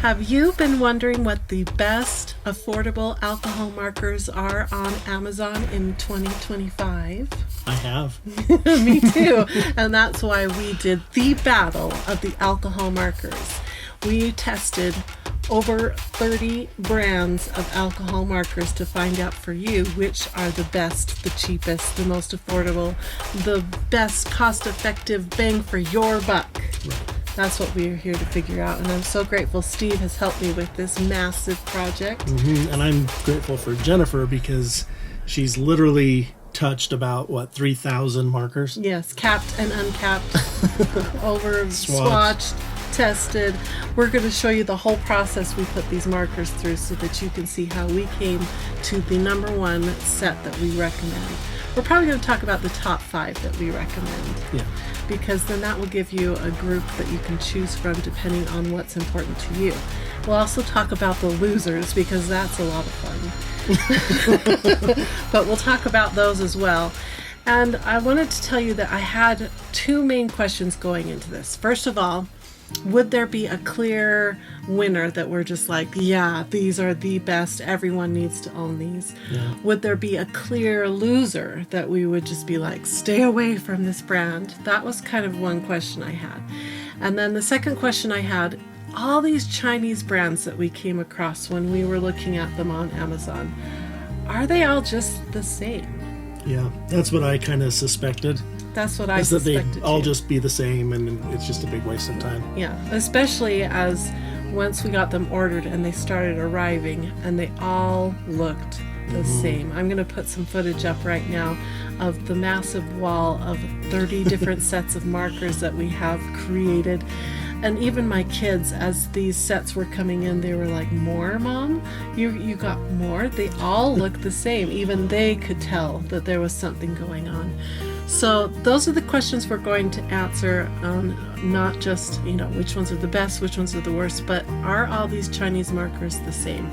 Have you been wondering what the best affordable alcohol markers are on Amazon in 2025? I have. Me too. And that's why we did the battle of the alcohol markers. We tested over 30 brands of alcohol markers to find out for you which are the best, the cheapest, the most affordable, the best cost-effective bang for your buck. Right. That's what we're here to figure out, and I'm so grateful Steve has helped me with this massive project. Mm-hmm. And I'm grateful for Jennifer because she's literally touched about, 3,000 markers? Yes, capped and uncapped, over swatched, tested. We're going to show you the whole process we put these markers through so that you can see how we came to the number one set that we recommend. We're probably going to talk about the top 5 that we recommend. Yeah. Because then that will give you a group that you can choose from depending on what's important to you. We'll also talk about the losers because that's a lot of fun. But we'll talk about those as well. And I wanted to tell you that I had 2 main questions going into this. First of all, would there be a clear winner that we're just like, yeah, these are the best, everyone needs to own these? Yeah. Would there be a clear loser that we would just be like, stay away from this brand? That was kind of one question I had. And then the second question I had, all these Chinese brands that we came across when we were looking at them on Amazon, are they all just the same? Yeah, that's what I kind of suspected. That's what I suspected. suspected That they all too. just be the same, and it's just a big waste of time. Yeah, especially as once we got them ordered and they started arriving and they all looked the same. I'm going to put some footage up right now of the massive wall of 30 different sets of markers that we have created. And even my kids, as these sets were coming in, they were like, more, Mom? You got more? They all look the same. Even they could tell that there was something going on. So those are the questions we're going to answer, not just, which ones are the best, which ones are the worst, but are all these Chinese markers the same?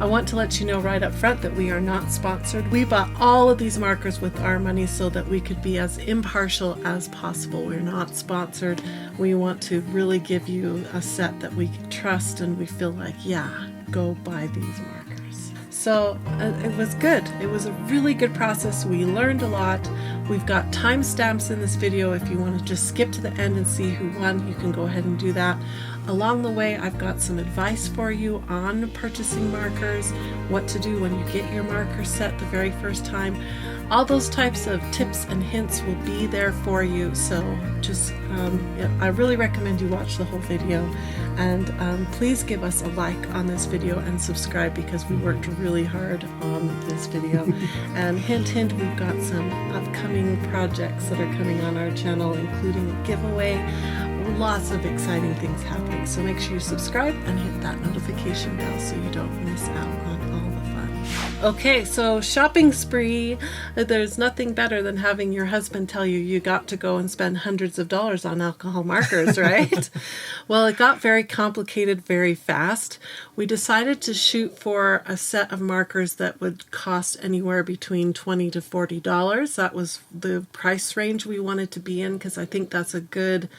I want to let you know right up front that we are not sponsored. We bought all of these markers with our money so that we could be as impartial as possible. We're not sponsored. We want to really give you a set that we can trust and we feel like, yeah, go buy these markers. So it was good. It was a really good process. We learned a lot. We've got timestamps in this video. If you want to just skip to the end and see who won, you can go ahead and do that. Along the way, I've got some advice for you on purchasing markers, what to do when you get your marker set the very first time. All those types of tips and hints will be there for you. So just, I really recommend you watch the whole video. And please give us a like on this video and subscribe because we worked really hard on this video. And hint, hint, we've got some upcoming projects that are coming on our channel, including a giveaway. Lots of exciting things happening. So make sure you subscribe and hit that notification bell so you don't miss out on all the fun. Okay, so shopping spree. There's nothing better than having your husband tell you you got to go and spend hundreds of dollars on alcohol markers, right? Well, it got very complicated very fast. We decided to shoot for a set of markers that would cost anywhere between $20 to $40. That was the price range we wanted to be in because I think that's a good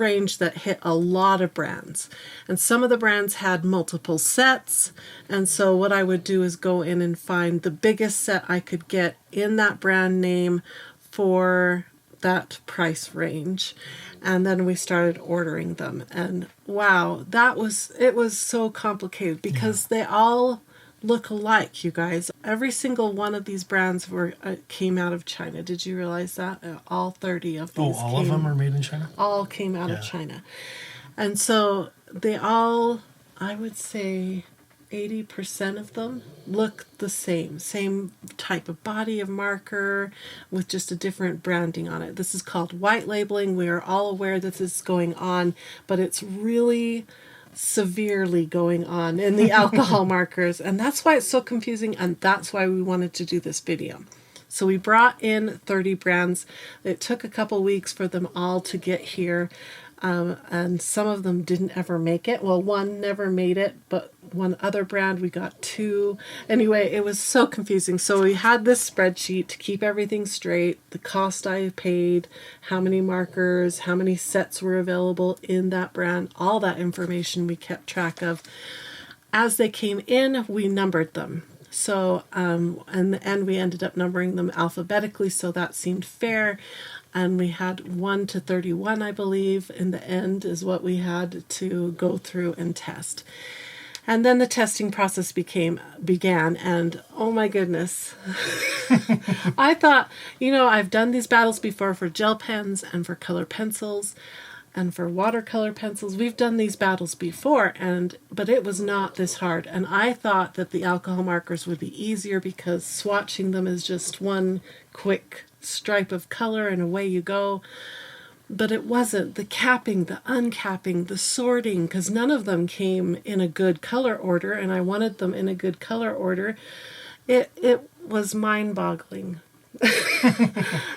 range that hit a lot of brands. And some of the brands had multiple sets. And so what I would do is go in and find the biggest set I could get in that brand name for that price range. And then we started ordering them. And wow, it was so complicated because they all look alike, you guys. Every single one of these brands came out of China. Did you realize that? All 30 of these. Oh, all of them are made in China? All came out of China. And so they all, I would say 80% of them look the same type of body of marker with just a different branding on it. This is called white labeling. We are all aware that this is going on, but it's really severely going on in the alcohol markers, and that's why it's so confusing, and that's why we wanted to do this video. So we brought in 30 brands. It took a couple weeks for them all to get here, and some of them didn't ever make it. Well, one never made it, but one other brand, we got 2. Anyway, it was so confusing. So we had this spreadsheet to keep everything straight, the cost I paid, how many markers, how many sets were available in that brand, all that information we kept track of. As they came in, we numbered them. So in the end, we ended up numbering them alphabetically, so that seemed fair. And we had 1 to 31, I believe, in the end is what we had to go through and test. And then the testing process began, and oh my goodness. I thought, I've done these battles before for gel pens and for color pencils and for watercolor pencils. We've done these battles before, but it was not this hard. And I thought that the alcohol markers would be easier because swatching them is just one quick stripe of color and away you go. But it wasn't. The capping, the uncapping, the sorting, because none of them came in a good color order, and I wanted them in a good color order. It was mind-boggling.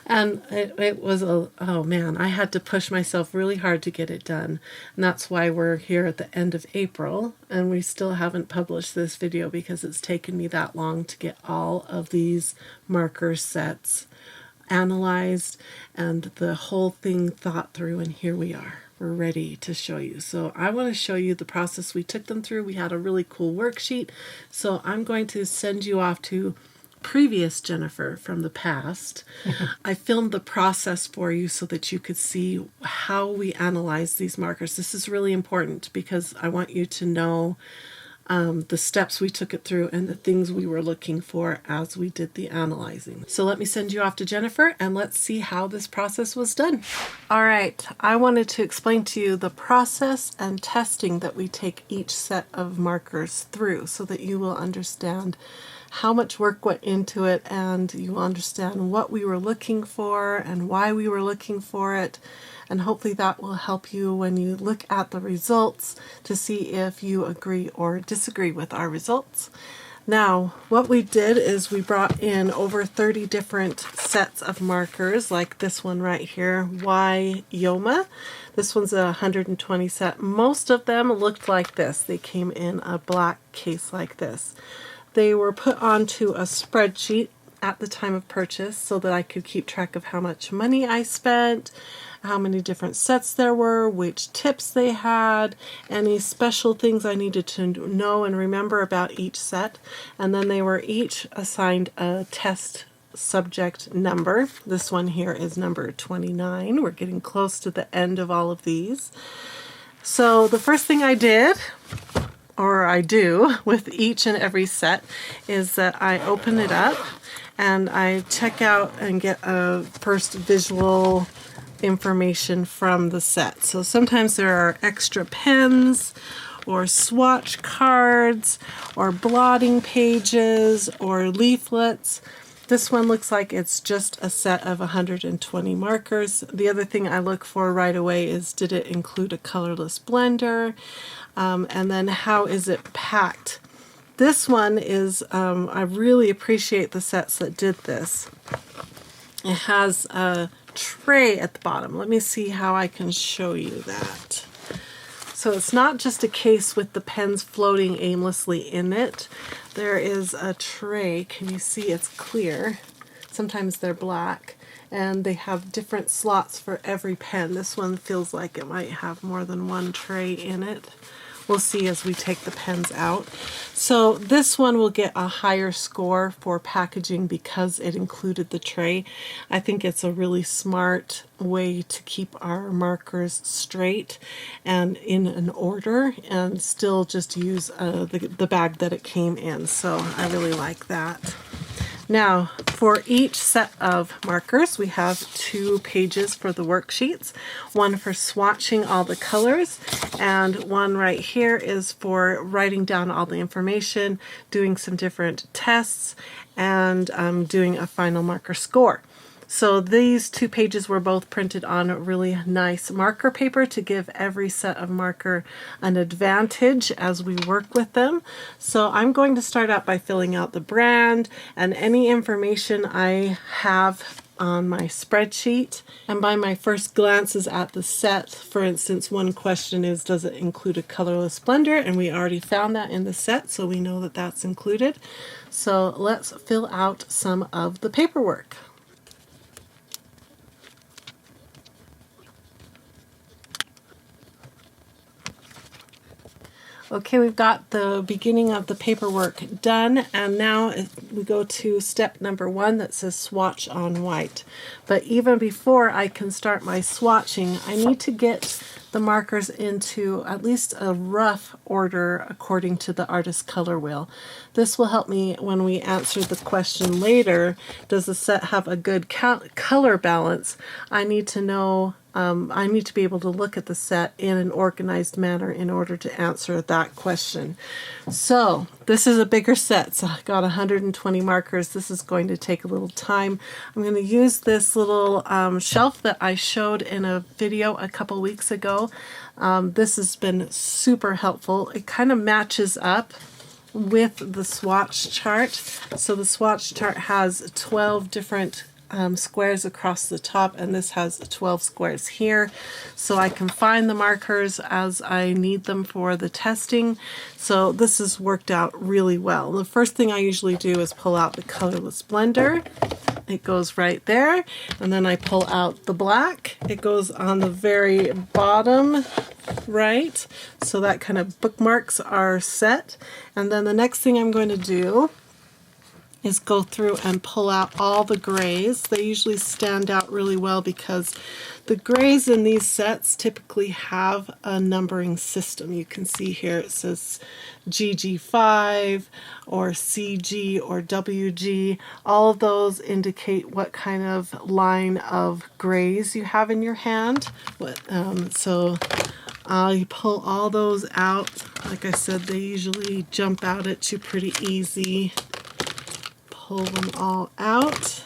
And it was oh man, I had to push myself really hard to get it done. And that's why we're here at the end of April, and we still haven't published this video because it's taken me that long to get all of these marker sets analyzed and the whole thing thought through, and here we are. We're ready to show you. So I want to show you the process we took them through. We had a really cool worksheet, so I'm going to send you off to previous Jennifer from the past. I filmed the process for you so that you could see how we analyze these markers. This is really important because I want you to know the steps we took it through and the things we were looking for as we did the analyzing. So let me send you off to Jennifer and let's see how this process was done. All right, I wanted to explain to you the process and testing that we take each set of markers through so that you will understand how much work went into it, and you will understand what we were looking for and why we were looking for it. And hopefully that will help you when you look at the results to see if you agree or disagree with our results. Now, what we did is we brought in over 30 different sets of markers, like this one right here, Y Yoma. This one's a 120 set. Most of them looked like this. They came in a black case like this. They were put onto a spreadsheet at the time of purchase so that I could keep track of how much money I spent, how many different sets there were, which tips they had, any special things I needed to know and remember about each set. And then they were each assigned a test subject number. This one here is number 29. We're getting close to the end of all of these. So the first thing I did, or I do with each and every set, is that I open it up and I check out and get a first visual information from the set. So sometimes there are extra pens or swatch cards or blotting pages or leaflets. This one looks like it's just a set of 120 markers. The other thing I look for right away is, did it include a colorless blender? And then how is it packed? This one is, I really appreciate the sets that did this. It has a tray at the bottom. Let me see how I can show you that. So it's not just a case with the pens floating aimlessly in it. There is a tray. Can you see it's clear? Sometimes they're black. And they have different slots for every pen. This one feels like it might have more than one tray in it. We'll see as we take the pens out. So this one will get a higher score for packaging because it included the tray. I think it's a really smart way to keep our markers straight and in an order and still just use the bag that it came in. So I really like that. Now, for each set of markers, we have 2 pages for the worksheets. One for swatching all the colors, and one right here is for writing down all the information, doing some different tests, and doing a final marker score. So these 2 pages were both printed on really nice marker paper to give every set of marker an advantage as we work with them. So I'm going to start out by filling out the brand and any information I have on my spreadsheet. And by my first glances at the set, for instance, one question is, does it include a colorless blender? And we already found that in the set, so we know that that's included. So let's fill out some of the paperwork. Okay, we've got the beginning of the paperwork done, and now we go to step number 1 that says swatch on white. But even before I can start my swatching, I need to get the markers into at least a rough order according to the artist color wheel. This will help me when we answer the question later, does the set have a good color balance? I need to know, I need to be able to look at the set in an organized manner in order to answer that question. So this is a bigger set, so I got 120 markers. This is going to take a little time. I'm going to use this little shelf that I showed in a video a couple weeks ago. This has been super helpful. It kind of matches up with the swatch chart. So the swatch chart has 12 different squares across the top, and this has 12 squares here, so I can find the markers as I need them for the testing. So this has worked out really well. The first thing I usually do is pull out the colorless blender. It goes right there, and then I pull out the black. It goes on the very bottom right, so that kind of bookmarks our set. And then the next thing I'm going to do is go through and pull out all the grays. They usually stand out really well because the grays in these sets typically have a numbering system. You can see here it says GG5 or CG or WG. All of those indicate what kind of line of grays you have in your hand. So you pull all those out. Like I said, they usually jump out at you pretty easy. Pull them all out,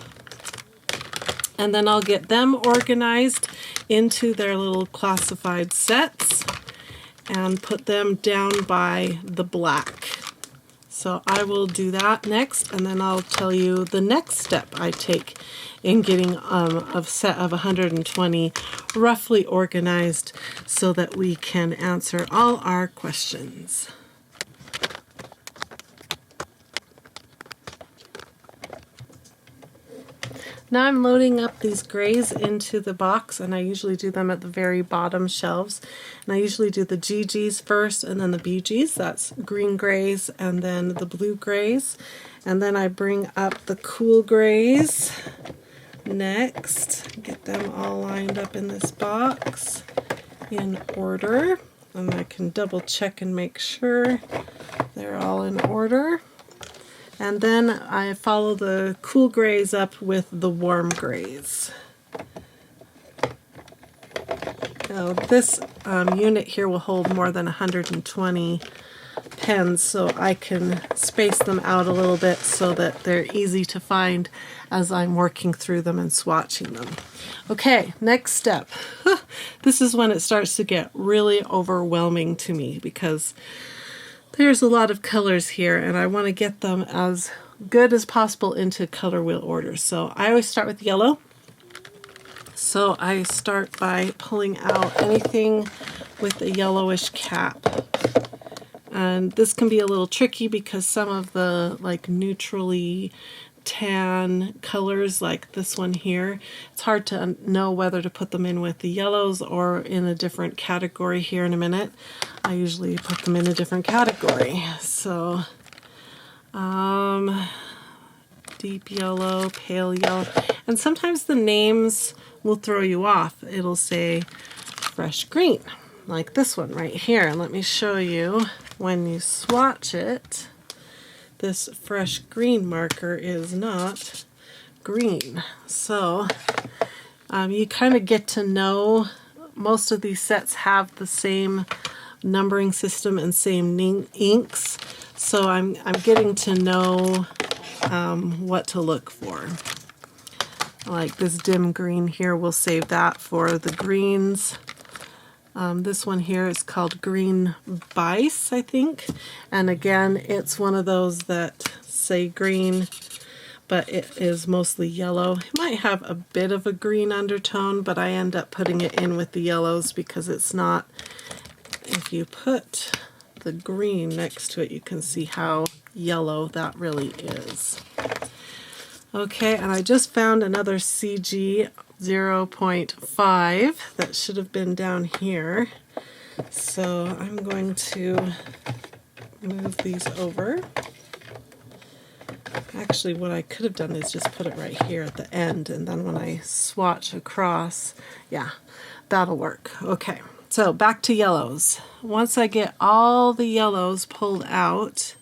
and then I'll get them organized into their little classified sets and put them down by the black. So I will do that next, and then I'll tell you the next step I take in getting a set of 120 roughly organized so that we can answer all our questions. Now I'm loading up these grays into the box, and I usually do them at the very bottom shelves. And I usually do the GGs first and then the BGs. That's green grays and then the blue grays. And then I bring up the cool grays next. Get them all lined up in this box in order. And I can double check and make sure they're all in order. And then I follow the cool grays up with the warm grays. Now this unit here will hold more than 120 pens, so I can space them out a little bit so that they're easy to find as I'm working through them and swatching them. Okay, next step. This is when it starts to get really overwhelming to me because there's a lot of colors here, and I want to get them as good as possible into color wheel order. So I always start with yellow. So I start by pulling out anything with a yellowish cap. And this can be a little tricky because some of the like neutrally tan colors like this one here, it's hard to know whether to put them in with the yellows or in a different category here in a minute. I usually put them in a different category. So deep yellow, pale yellow, and sometimes the names will throw you off. It'll say fresh green like this one right here, and let me show you when you swatch it. This fresh green marker is not green. So you kind of get to know, most of these sets have the same numbering system and same inks. So I'm getting to know what to look for. Like this dim green here, we'll save that for the greens. This one here is called Green Bice, I think. And again, it's one of those that say green, but it is mostly yellow. It might have a bit of a green undertone, but I end up putting it in with the yellows because it's not, if you put the green next to it, you can see how yellow that really is. Okay, and I just found another CG 0.5 that should have been down here. So I'm going to move these over. Actually, what I could have done is just put it right here at the end, and then when I swatch across, yeah, that'll work. Okay, so back to yellows. Once I get all the yellows pulled out,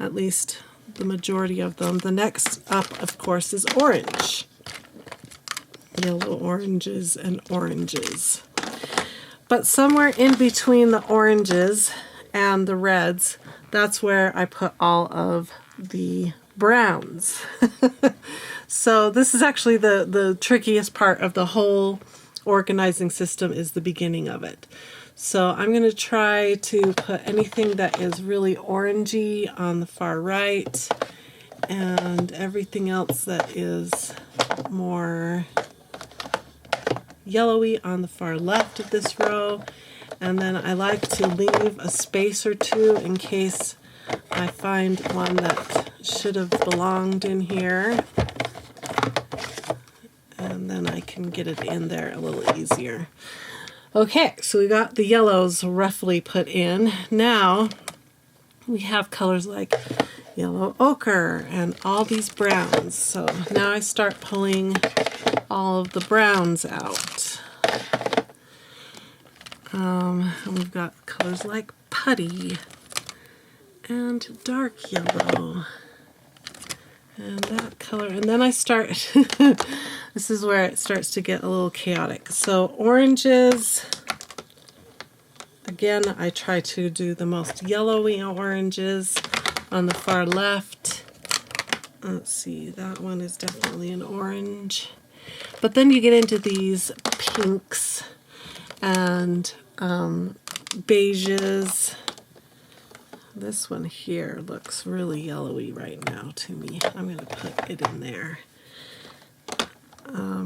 at least the majority of them, the next up, of course, is orange. Yellow oranges and oranges. But somewhere in between the oranges and the reds, that's where I put all of the browns. So this is actually the trickiest part of the whole organizing system, is the beginning of it. So I'm going to try to put anything that is really orangey on the far right, and everything else that is more yellowy on the far left of this row. And then I like to leave a space or two in case I find one that should have belonged in here. And then I can get it in there a little easier. Okay, so we got the yellows roughly put in. Now we have colors like yellow ochre and all these browns. So now I start pulling all of the browns out. And we've got colors like putty and dark yellow and that color. And then I start, this is where it starts to get a little chaotic. So oranges, again, I try to do the most yellowy oranges on the far left. Let's see, that one is definitely an orange. But then you get into these pinks and beiges. This one here looks really yellowy right now to me. I'm going to put it in there.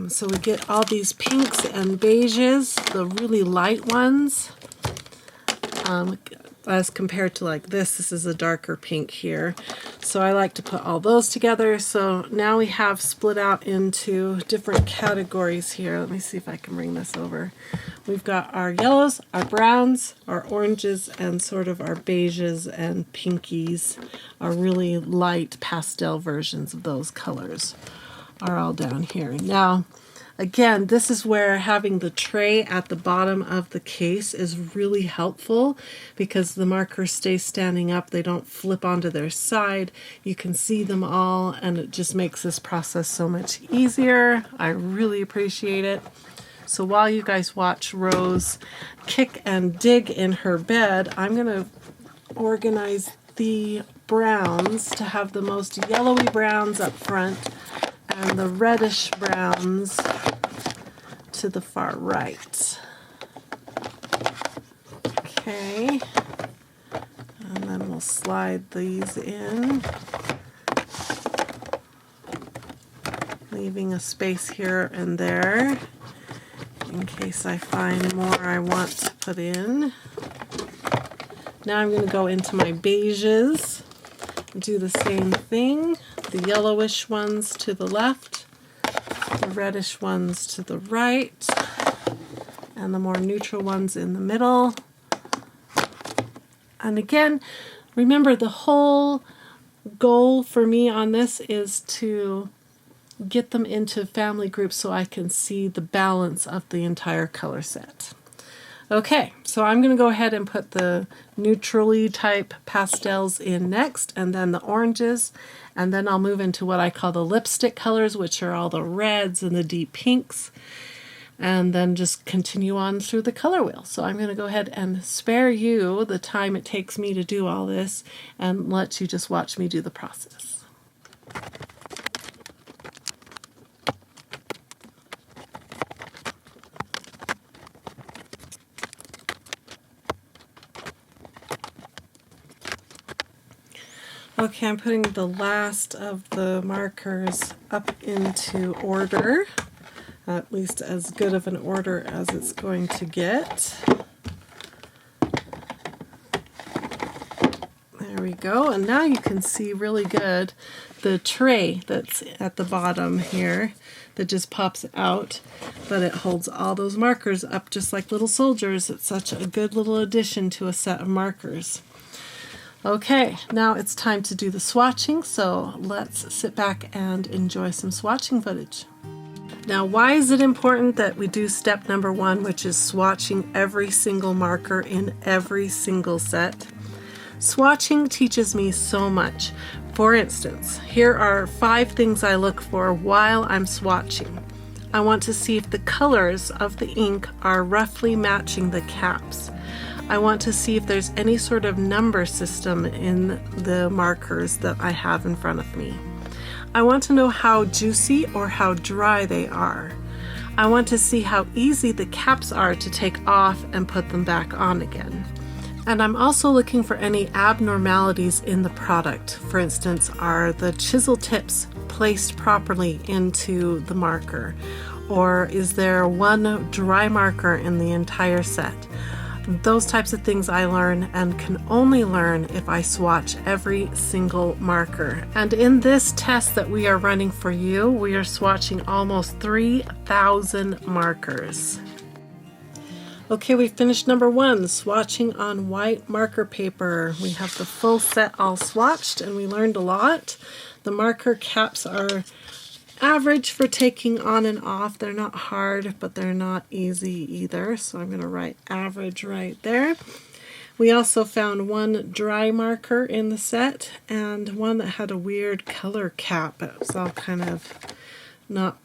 So we get all these pinks and beiges, the really light ones. As compared to like this is a darker pink here. So I like to put all those together. So now we have split out into different categories here. Let me see if I can bring this over. We've got our yellows, our browns, our oranges, and sort of our beiges and pinkies, our really light pastel versions of those colors are all down here. Now, again, this is where having the tray at the bottom of the case is really helpful because the markers stay standing up. They don't flip onto their side. You can see them all, and it just makes this process so much easier. I really appreciate it. So while you guys watch Rose kick and dig in her bed, I'm going to organize the browns to have the most yellowy browns up front and the reddish browns to the far right. Okay, and then we'll slide these in, leaving a space here and there in case I find more I want to put in. Now I'm going to go into my beiges and do the same thing. The yellowish ones to the left, the reddish ones to the right, and the more neutral ones in the middle. And again, remember the whole goal for me on this is to get them into family groups so I can see the balance of the entire color set. Okay, so I'm going to go ahead and put the neutrally type pastels in next, and then the oranges, and then I'll move into what I call the lipstick colors, which are all the reds and the deep pinks, and then just continue on through the color wheel. So I'm going to go ahead and spare you the time it takes me to do all this and let you just watch me do the process. Okay, I'm putting the last of the markers up into order, at least as good of an order as it's going to get. There we go, and now you can see really good the tray that's at the bottom here that just pops out, but it holds all those markers up just like little soldiers. It's such a good little addition to a set of markers. Okay, now it's time to do the swatching, so let's sit back and enjoy some swatching footage. Now, why is it important that we do step number 1, which is swatching every single marker in every single set? Swatching teaches me so much. For instance, here are 5 things I look for while I'm swatching. I want to see if the colors of the ink are roughly matching the caps. I want to see if there's any sort of number system in the markers that I have in front of me. I want to know how juicy or how dry they are. I want to see how easy the caps are to take off and put them back on again. And I'm also looking for any abnormalities in the product. For instance, are the chisel tips placed properly into the marker? Or is there one dry marker in the entire set? Those types of things I learn and can only learn if I swatch every single marker. And in this test that we are running for you, we are swatching almost 3,000 markers. Okay, we finished number 1, swatching on white marker paper. We have the full set all swatched and we learned a lot. The marker caps are average for taking on and off. They're not hard, but they're not easy either. So I'm going to write average right there. We also found one dry marker in the set and one that had a weird color cap. It was all kind of not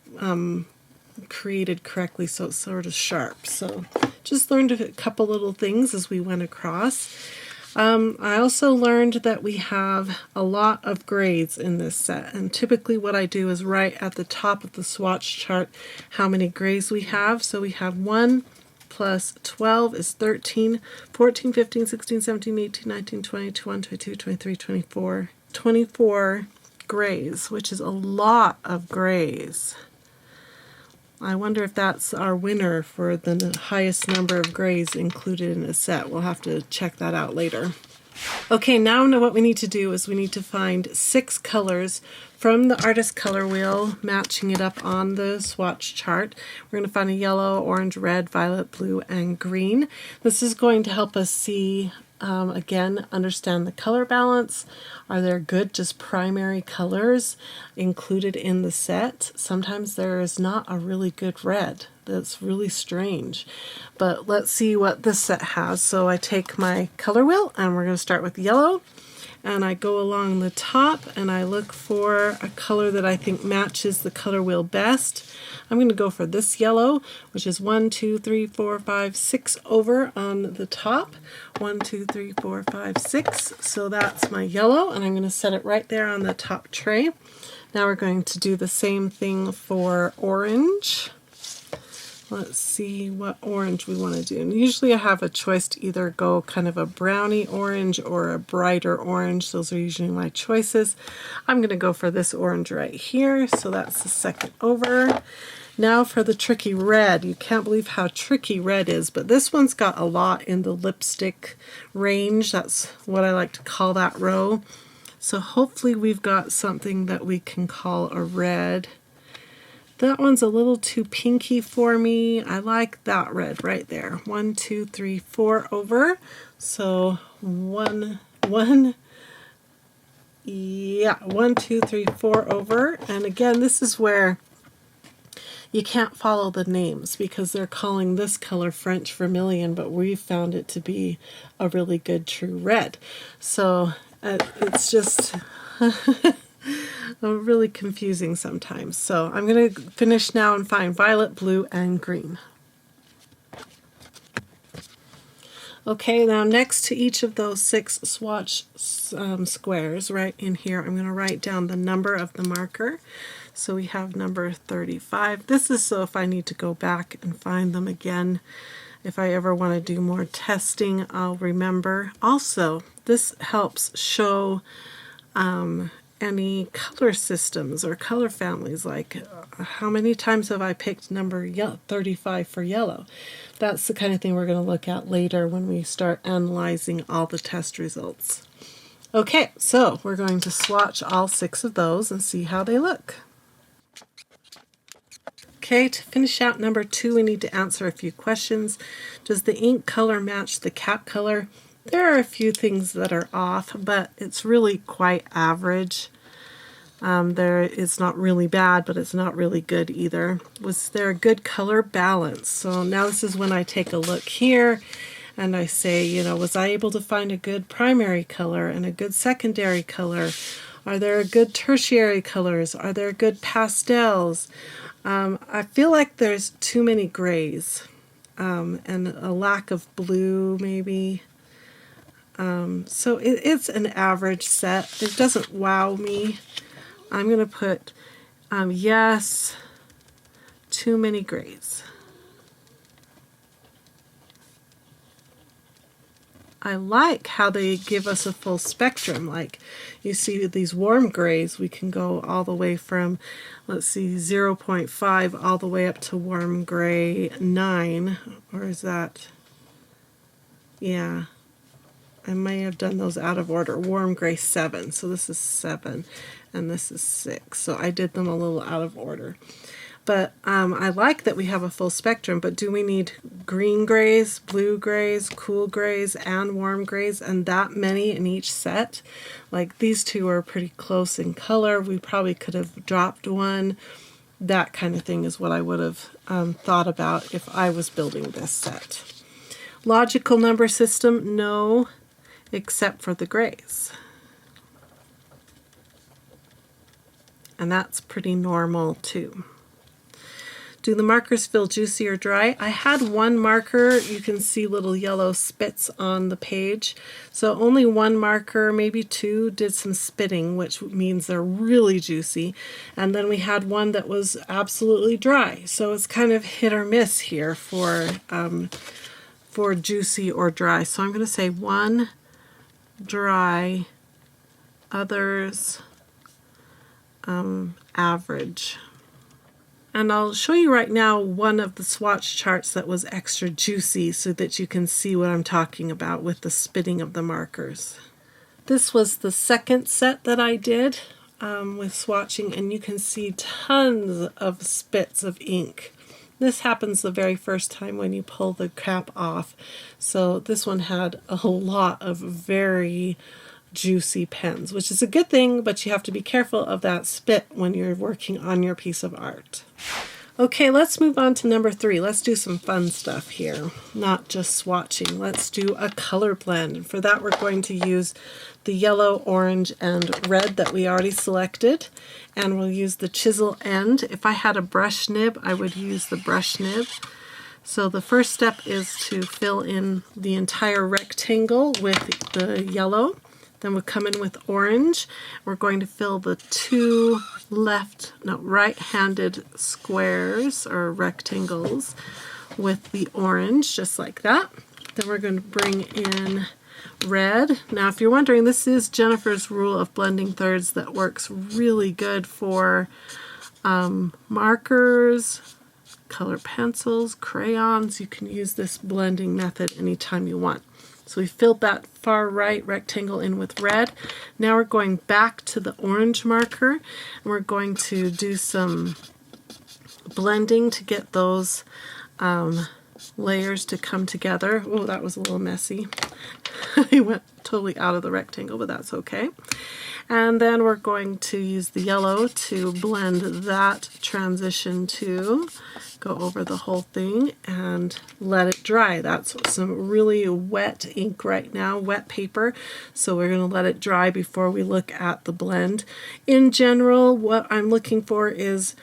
created correctly, so it's sort of sharp. So just learned a couple little things as we went across. I also learned that we have a lot of grays in this set, and typically what I do is write at the top of the swatch chart how many grays we have. So we have 1 plus 12 is 13, 14, 15, 16, 17, 18, 19, 20, 21, 22, 23, 24, 24 grays, which is a lot of grays. I wonder if that's our winner for the highest number of grays included in a set. We'll have to check that out later. Okay, now what we need to do is we need to find 6 colors from the artist color wheel, matching it up on the swatch chart. We're going to find a yellow, orange, red, violet, blue, and green. This is going to help us see, again, understand the color balance. Are there good, just primary colors included in the set? Sometimes there is not a really good red. That's really strange. But let's see what this set has. So I take my color wheel and we're going to start with yellow. And I go along the top and I look for a color that I think matches the color wheel best. I'm going to go for this yellow, which is 1, 2, 3, 4, 5, 6 over on the top. 1, 2, 3, 4, 5, 6. So that's my yellow, and I'm going to set it right there on the top tray. Now we're going to do the same thing for orange. Let's see what orange we want to do. And usually I have a choice to either go kind of a browny orange or a brighter orange. Those are usually my choices. I'm going to go for this orange right here. So that's the second over. Now for the tricky red. You can't believe how tricky red is, but this one's got a lot in the lipstick range. That's what I like to call that row. So hopefully we've got something that we can call a red. That one's a little too pinky for me. I like that red right there. 1, 2, 3, 4 over. So 1, 2, 3, 4 over. And again, this is where you can't follow the names because they're calling this color French vermilion, but we found it to be a really good true red. So it's just really confusing sometimes. So I'm going to finish now and find violet, blue, and green. Okay, now next to each of those 6 swatch squares right in here, I'm going to write down the number of the marker. So we have number 35. This is so if I need to go back and find them again, if I ever want to do more testing, I'll remember. Also, this helps show any color systems or color families, like how many times have I picked number 35 for yellow? That's the kind of thing we're going to look at later when we start analyzing all the test results. Okay, so we're going to swatch all 6 of those and see how they look. Okay, to finish out number 2, we need to answer a few questions. Does the ink color match the cap color? There are a few things that are off, but it's really quite average. It's not really bad, but it's not really good either. Was there a good color balance? So now this is when I take a look here and I say, you know, was I able to find a good primary color and a good secondary color? Are there good tertiary colors? Are there good pastels? I feel like there's too many grays and a lack of blue maybe. So it's an average set. It doesn't wow me. I'm going to put yes, too many grays. I like how they give us a full spectrum. Like you see these warm grays, we can go all the way from, let's see, 0.5 all the way up to warm gray 9. Or is that, yeah, I may have done those out of order. Warm gray 7. So this is 7 and this is 6. So I did them a little out of order. But I like that we have a full spectrum, but do we need green grays, blue grays, cool grays, and warm grays, and that many in each set? Like these two are pretty close in color. We probably could have dropped one. That kind of thing is what I would have thought about if I was building this set. Logical number system, no, except for the grays. And that's pretty normal too. Do the markers feel juicy or dry? I had one marker. You can see little yellow spits on the page. So only one marker, maybe 2, did some spitting, which means they're really juicy. And then we had one that was absolutely dry. So it's kind of hit or miss here for juicy or dry. So I'm going to say 1 dry, others average. And I'll show you right now one of the swatch charts that was extra juicy so that you can see what I'm talking about with the spitting of the markers. This was the second set that I did with swatching, and you can see tons of spits of ink. This happens the very first time when you pull the cap off. So this one had a lot of very juicy pens, which is a good thing, but you have to be careful of that spit when you're working on your piece of art. Okay, let's move on to number 3. Let's do some fun stuff here, not just swatching. Let's do a color blend. And for that, we're going to use the yellow, orange, and red that we already selected, and we'll use the chisel end. If I had a brush nib, I would use the brush nib. So the first step is to fill in the entire rectangle with the yellow. Then we'll come in with orange. We're going to fill the 2 right-handed squares or rectangles with the orange, just like that. Then we're going to bring in red. Now, if you're wondering, this is Jennifer's rule of blending thirds that works really good for markers, color pencils, crayons. You can use this blending method anytime you want. So we filled that far right rectangle in with red. Now we're going back to the orange marker, and we're going to do some blending to get those layers to come together. Oh, that was a little messy. I went totally out of the rectangle, but that's okay. And then we're going to use the yellow to blend that transition to go over the whole thing and let it dry. That's some really wet ink right now, wet paper. So we're going to let it dry before we look at the blend. In general, what I'm looking for is,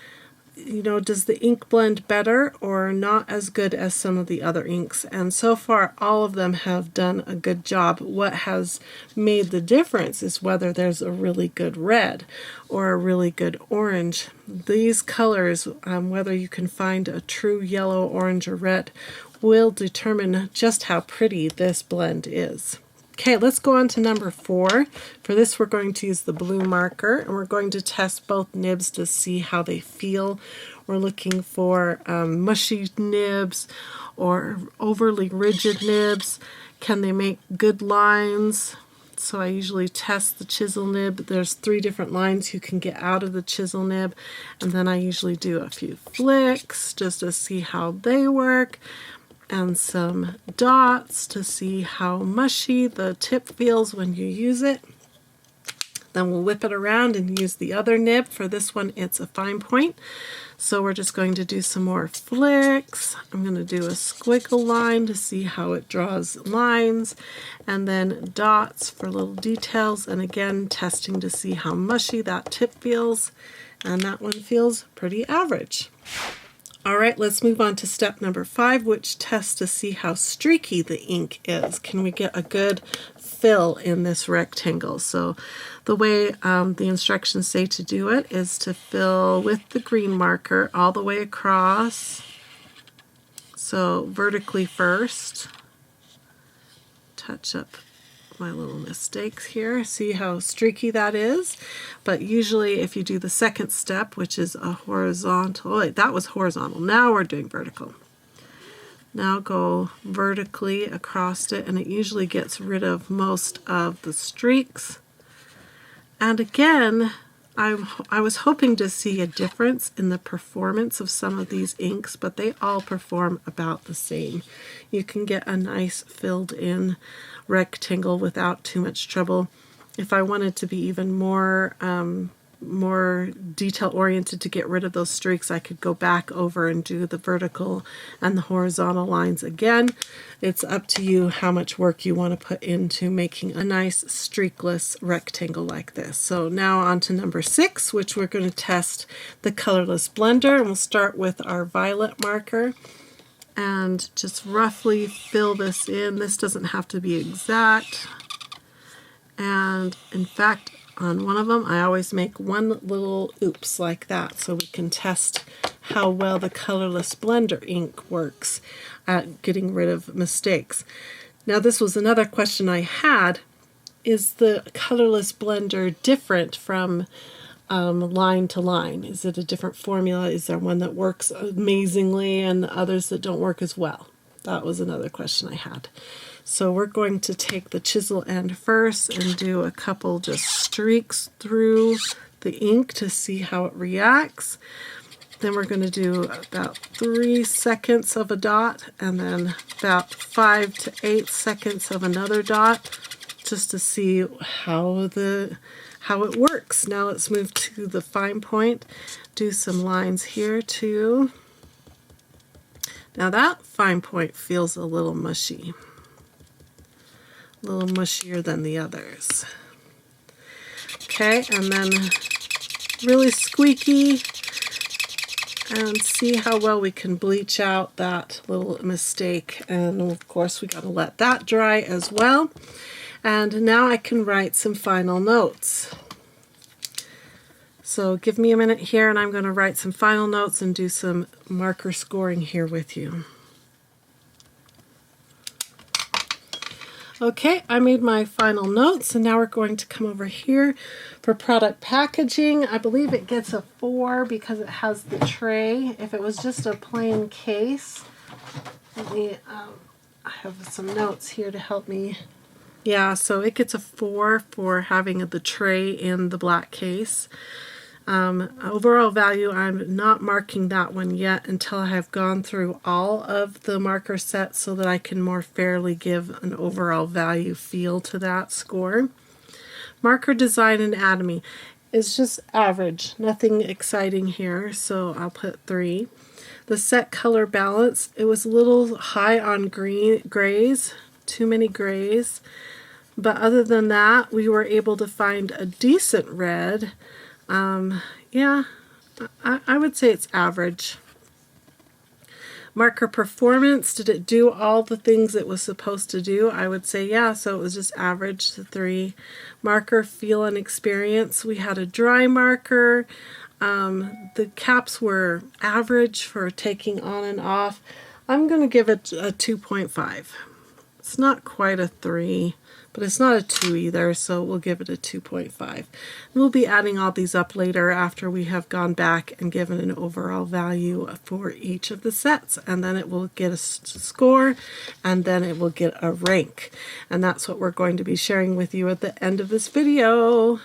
you know, does the ink blend better or not as good as some of the other inks? And so far, all of them have done a good job. What has made the difference is whether there's a really good red or a really good orange. These colors, whether you can find a true yellow, orange, or red, will determine just how pretty this blend is. Okay, let's go on to number 4. For this, we're going to use the blue marker, and we're going to test both nibs to see how they feel. We're looking for mushy nibs or overly rigid nibs. Can they make good lines? So I usually test the chisel nib. There's 3 different lines you can get out of the chisel nib, and then I usually do a few flicks just to see how they work, and some dots to see how mushy the tip feels when you use it. Then we'll whip it around and use the other nib. For this one, it's a fine point. So we're just going to do some more flicks. I'm going to do a squiggle line to see how it draws lines, and then dots for little details, and again testing to see how mushy that tip feels, and that one feels pretty average. Alright, let's move on to step number 5, which tests to see how streaky the ink is. Can we get a good fill in this rectangle? So the way the instructions say to do it is to fill with the green marker all the way across. So vertically first. Touch up my little mistakes here. See how streaky that is? But usually if you do the second step, which is a horizontal, wait, that was horizontal. Now we're doing vertical. Now go vertically across it, and it usually gets rid of most of the streaks. And again, I was hoping to see a difference in the performance of some of these inks, but they all perform about the same. You can get a nice filled in rectangle without too much trouble. If I wanted to be even more detail oriented to get rid of those streaks, I could go back over and do the vertical and the horizontal lines again. It's up to you how much work you want to put into making a nice streakless rectangle like this. So now on to number 6, which we're going to test the colorless blender, and we'll start with our violet marker and just roughly fill this in. This doesn't have to be exact, and in fact on one of them I always make one little oops like that so we can test how well the colorless blender ink works at getting rid of mistakes. Now this was another question I had. Is the colorless blender different from line to line? Is it a different formula? Is there one that works amazingly and others that don't work as well? That was another question I had. So we're going to take the chisel end first and do a couple just streaks through the ink to see how it reacts. Then we're going to do about 3 seconds of a dot, and then about 5 to 8 seconds of another dot, just to see how it works. Now let's move to the fine point. Do some lines here too. Now that fine point feels a little mushy. A little mushier than the others. Okay, and then really squeaky, and see how well we can bleach out that little mistake. And of course we got to let that dry as well. And now I can write some final notes. So give me a minute here and I'm going to write some final notes and do some marker scoring here with you. Okay, I made my final notes, and now we're going to come over here for product packaging. I believe it gets a 4 because it has the tray. If it was just a plain case, let me, I have some notes here to help me. Yeah, so it gets a 4 for having the tray in the black case. Overall value, I'm not marking that one yet until I have gone through all of the marker sets so that I can more fairly give an overall value feel to that score. Marker design and anatomy is just average, nothing exciting here, so I'll put 3. The set color balance, it was a little high on grays, too many grays, but other than that we were able to find a decent red. Yeah, I would say it's average. Marker performance, did it do all the things it was supposed to do? I would say yeah, so it was just average to 3. Marker feel and experience, we had a dry marker. The caps were average for taking on and off. I'm going to give it a 2.5. It's not quite a 3, but it's not a 2 either, so we'll give it a 2.5. We'll be adding all these up later after we have gone back and given an overall value for each of the sets, and then it will get a score, and then it will get a rank. And that's what we're going to be sharing with you at the end of this video.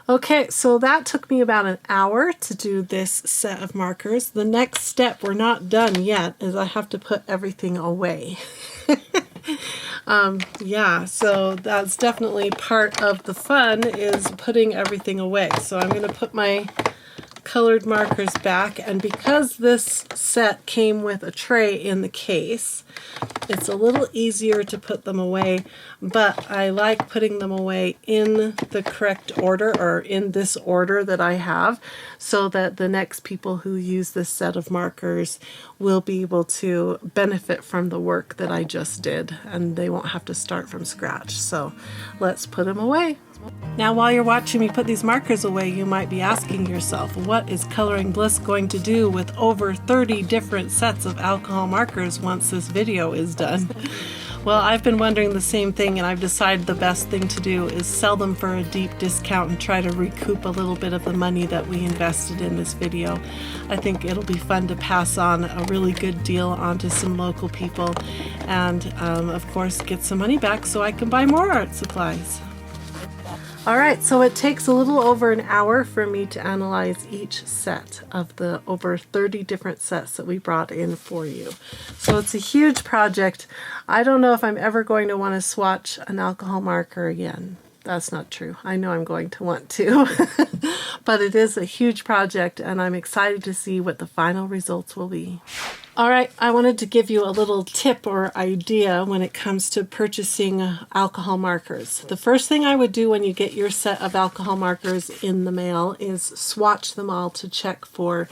Okay, so that took me about an hour to do this set of markers. The next step, we're not done yet, is I have to put everything away. Yeah, so that's definitely part of the fun, is putting everything away. So I'm going to put my colored markers back, and because this set came with a tray in the case, it's a little easier to put them away, but I like putting them away in the correct order, or in this order that I have, so that the next people who use this set of markers will be able to benefit from the work that I just did, and they won't have to start from scratch. So let's put them away. Now, while you're watching me put these markers away, you might be asking yourself, what is Coloring Bliss going to do with over 30 different sets of alcohol markers once this video is done? Well, I've been wondering the same thing, and I've decided the best thing to do is sell them for a deep discount and try to recoup a little bit of the money that we invested in this video. I think it'll be fun to pass on a really good deal onto some local people, and of course get some money back so I can buy more art supplies. Alright, so it takes a little over an hour for me to analyze each set of the over 30 different sets that we brought in for you. So it's a huge project. I don't know if I'm ever going to want to swatch an alcohol marker again. That's not true. I know I'm going to want to. But it is a huge project, and I'm excited to see what the final results will be. Alright, I wanted to give you a little tip or idea when it comes to purchasing alcohol markers. The first thing I would do when you get your set of alcohol markers in the mail is swatch them all to check for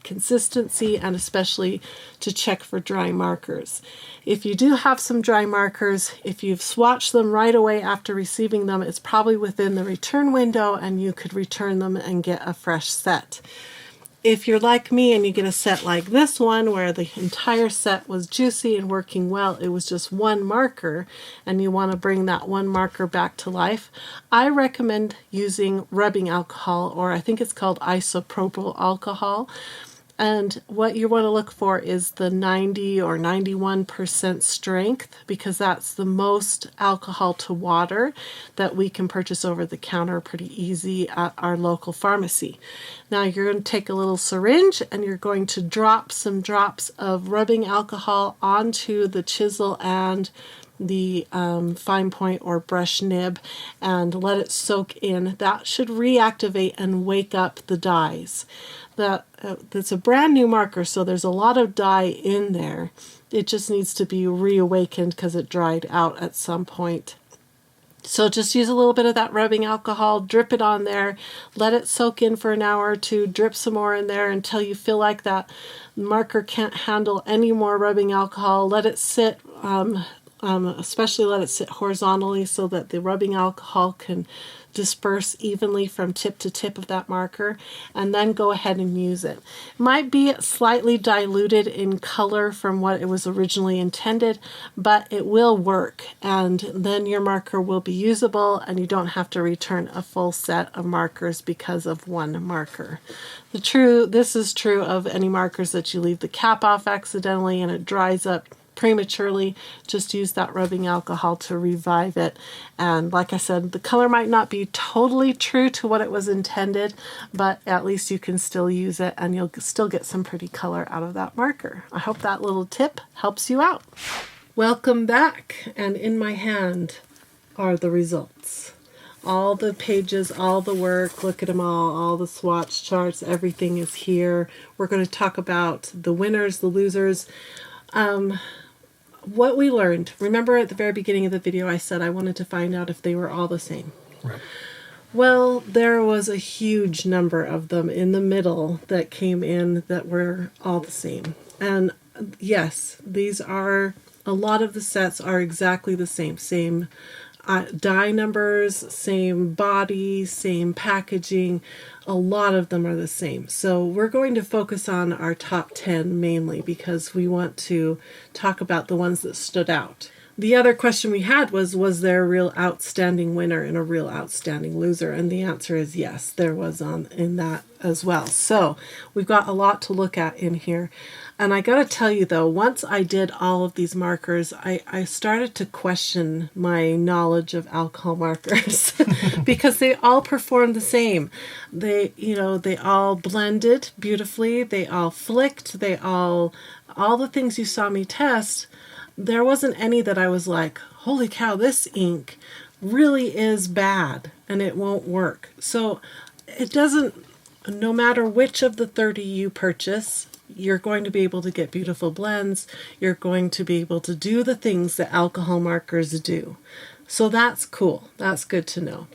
consistency, and especially to check for dry markers. If you do have some dry markers, if you've swatched them right away after receiving them, it's probably within the return window and you could return them and get a fresh set. If you're like me and you get a set like this one where the entire set was juicy and working well, it was just one marker, and you want to bring that one marker back to life, I recommend using rubbing alcohol, or I think it's called isopropyl alcohol. And what you want to look for is the 90 or 91% strength, because that's the most alcohol to water that we can purchase over the counter pretty easy at our local pharmacy. Now you're going to take a little syringe and you're going to drop some drops of rubbing alcohol onto the chisel and the fine point or brush nib and let it soak in. That should reactivate and wake up the dyes. That's a brand new marker, so there's a lot of dye in there. It just needs to be reawakened because it dried out at some point. So just use a little bit of that rubbing alcohol, drip it on there, let it soak in for an hour or two, drip some more in there until you feel like that marker can't handle any more rubbing alcohol. Let it sit, especially let it sit horizontally so that the rubbing alcohol can disperse evenly from tip to tip of that marker, and then go ahead and use it. It might be slightly diluted in color from what it was originally intended, but it will work, and then your marker will be usable and you don't have to return a full set of markers because of one marker. This is true of any markers that you leave the cap off accidentally and it dries up prematurely. Just use that rubbing alcohol to revive it. And like I said, the color might not be totally true to what it was intended, but at least you can still use it and you'll still get some pretty color out of that marker. I hope that little tip helps you out. Welcome back, and in my hand are the results. All the pages, all the work, look at them all the swatch charts, everything is here. We're going to talk about the winners, the losers. What we learned, remember at the very beginning of the video I said I wanted to find out if they were all the same. Right. Well, there was a huge number of them in the middle that came in that were all the same. And yes, a lot of the sets are exactly the same. Same die numbers, same body, same packaging. A lot of them are the same. So we're going to focus on our top 10 mainly because we want to talk about the ones that stood out. The other question we had was there a real outstanding winner and a real outstanding loser? And the answer is yes, there was in that as well. So we've got a lot to look at in here. And I got to tell you though, once I did all of these markers, I started to question my knowledge of alcohol markers because they all performed the same. They all blended beautifully. They all flicked. All the things you saw me test. There wasn't any that I was like, holy cow, this ink really is bad and it won't work. So it doesn't, no matter which of the 30 you purchase, you're going to be able to get beautiful blends. You're going to be able to do the things that alcohol markers do. So that's cool. That's good to know.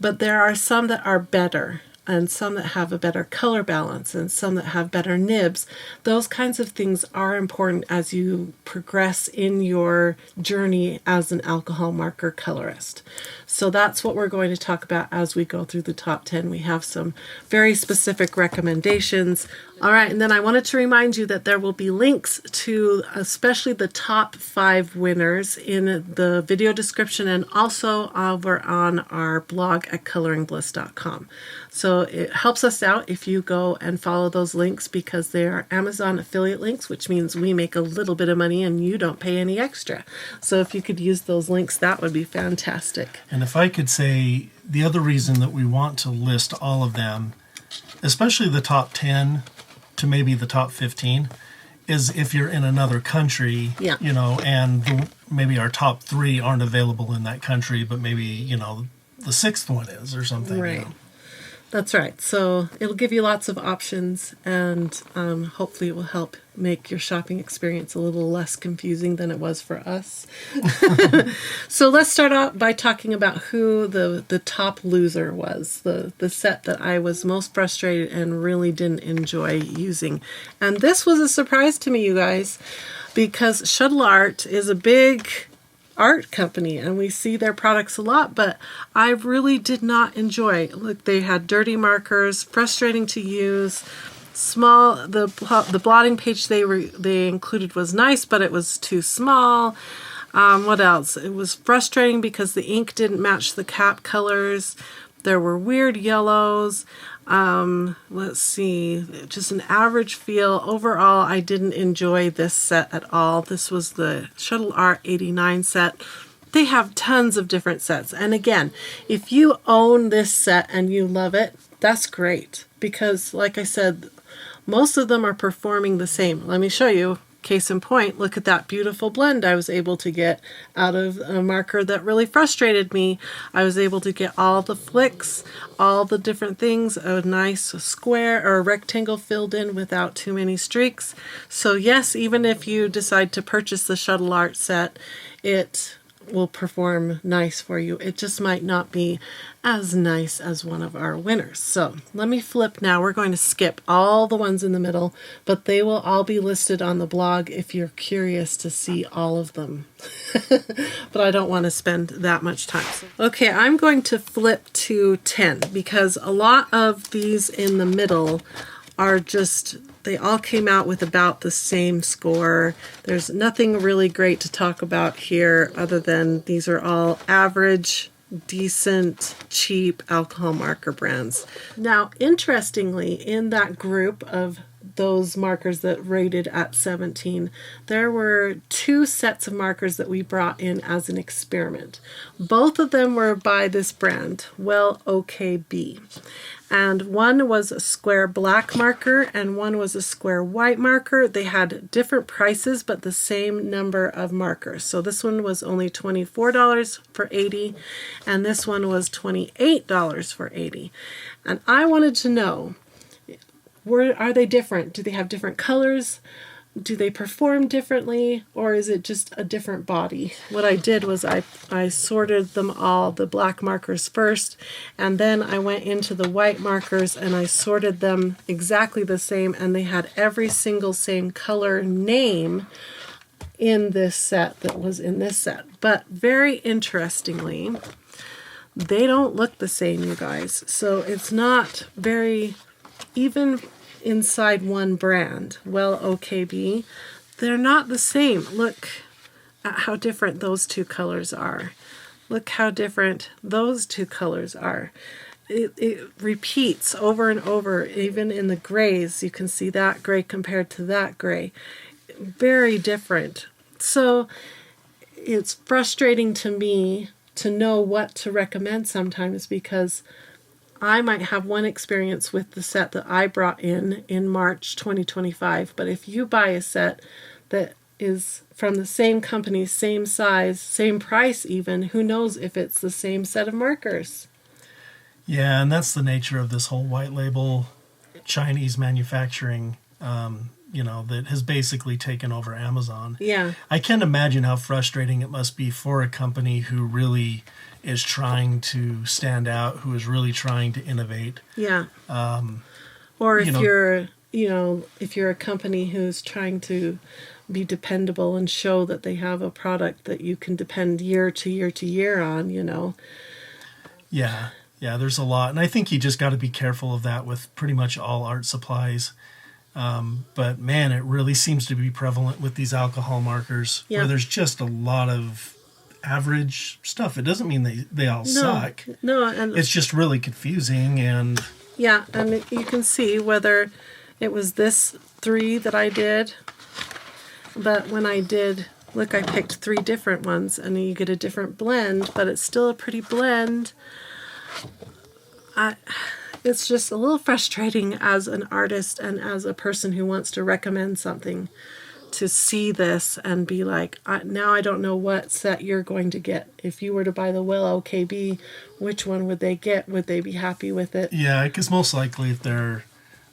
But there are some that are better, and some that have a better color balance, and some that have better nibs. Those kinds of things are important as you progress in your journey as an alcohol marker colorist. So that's what we're going to talk about as we go through the top 10. We have some very specific recommendations. All right, and then I wanted to remind you that there will be links to especially the top 5 winners in the video description and also over on our blog at coloringbliss.com. So it helps us out if you go and follow those links because they are Amazon affiliate links, which means we make a little bit of money and you don't pay any extra. So if you could use those links, that would be fantastic. And if I could say, the other reason that we want to list all of them, especially the top 10 to maybe the top 15, is if you're in another country, and maybe our top 3 aren't available in that country, but maybe, the 6th one is or something. Right. That's right. So it'll give you lots of options, and hopefully it will help make your shopping experience a little less confusing than it was for us. So let's start out by talking about who the top loser was, the set that I was most frustrated and really didn't enjoy using. And this was a surprise to me, you guys, because Shuttle Art is a big art company and we see their products a lot, but I really did not enjoy. Look, they had dirty markers, frustrating to use, small. The blotting page they included was nice, but it was too small. What else? It was frustrating because the ink didn't match the cap colors. There were weird yellows. Let's see, just an average feel. Overall, I didn't enjoy this set at all. This was the Shuttle Art 89 set. They have tons of different sets. And again, if you own this set and you love it, that's great. Because like I said, most of them are performing the same. Let me show you. Case in point, look at that beautiful blend I was able to get out of a marker that really frustrated me. I was able to get all the flicks, all the different things, a nice square or a rectangle filled in without too many streaks. So yes, even if you decide to purchase the Shuttle Art set, it will perform nice for you. It just might not be as nice as one of our winners. So let me flip now. We're going to skip all the ones in the middle, but they will all be listed on the blog if you're curious to see all of them. But I don't want to spend that much time. Okay, I'm going to flip to 10 because a lot of these in the middle are just, they all came out with about the same score. There's nothing really great to talk about here other than these are all average, decent, cheap alcohol marker brands. Now, interestingly, in that group of those markers that rated at 17, there were 2 sets of markers that we brought in as an experiment. Both of them were by this brand, Well OKB. And one was a square black marker and one was a square white marker. They had different prices but the same number of markers. So this one was only $24 for 80 and this one was $28 for 80. And I wanted to know, are they different? Do they have different colors? Do they perform differently, or is it just a different body? What I did was I sorted them all, the black markers first, and then I went into the white markers and I sorted them exactly the same, and they had every single same color name in this set that was in this set. But very interestingly, they don't look the same, you guys. So it's not very, even inside one brand, Well OKB, they're not the same. Look at how different those two colors are. Look how different those two colors are. It repeats over and over, even in the grays. You can see that gray compared to that gray. Very different. So it's frustrating to me to know what to recommend sometimes, because I might have one experience with the set that I brought in March 2025, but if you buy a set that is from the same company, same size, same price even, who knows if it's the same set of markers. Yeah, and that's the nature of this whole white label Chinese manufacturing, that has basically taken over Amazon. Yeah. I can't imagine how frustrating it must be for a company who really is trying to stand out, who is really trying to innovate. Yeah. Or if you're a company who's trying to be dependable and show that they have a product that you can depend year to year to year on, Yeah, there's a lot. And I think you just got to be careful of that with pretty much all art supplies. But man, it really seems to be prevalent with these alcohol markers, where there's just a lot of average stuff. It doesn't mean they all suck. No, and it's just really confusing. And yeah, and you can see whether it was this 3 that I did, but when I did, look, I picked 3 different ones, and you get a different blend, but it's still a pretty blend. It's just a little frustrating as an artist and as a person who wants to recommend something, to see this and be like, now I don't know what set you're going to get. If you were to buy the Willow KB, which one would they get? Would they be happy with it? Yeah, because most likely if they're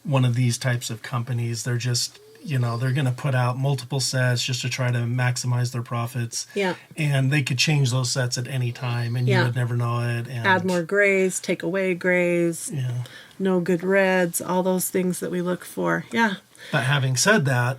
one of these types of companies, they're just, they're going to put out multiple sets just to try to maximize their profits. Yeah. And they could change those sets at any time, and you would never know it. And add more grays, take away grays, no good reds, all those things that we look for. Yeah. But having said that,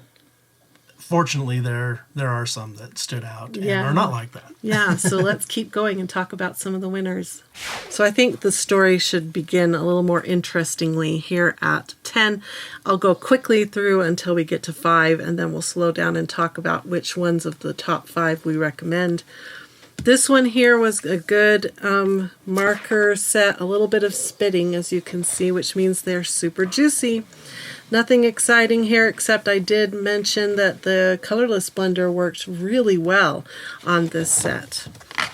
fortunately, there are some that stood out and are not like that. Yeah, so let's keep going and talk about some of the winners. So I think the story should begin a little more interestingly here at 10. I'll go quickly through until we get to 5, and then we'll slow down and talk about which ones of the top 5 we recommend. This one here was a good marker set, a little bit of spitting, as you can see, which means they're super juicy. Nothing exciting here, except I did mention that the Colorless blender worked really well on this set.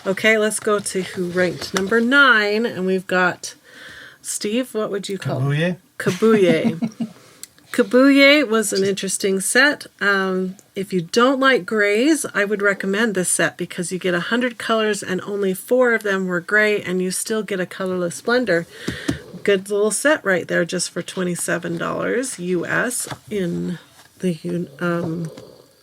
Okay, let's go to who ranked number 9, and we've got Steve. What would you call Kebuye? it? Kebuye. Kebuye was an interesting set. If you don't like grays, I would recommend this set because you get 100 colors and only 4 of them were gray, and you still get a colorless blender. Good little set right there, just for $27 US in the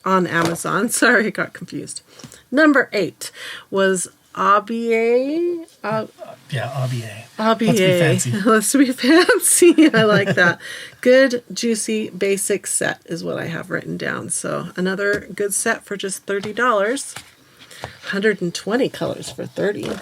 on Amazon. Sorry, I got confused. Number 8 was ABEIER. ABEIER. ABEIER. Let's be fancy. I like that. Good, juicy, basic set is what I have written down. So another good set for just $30. 120 colors for $30.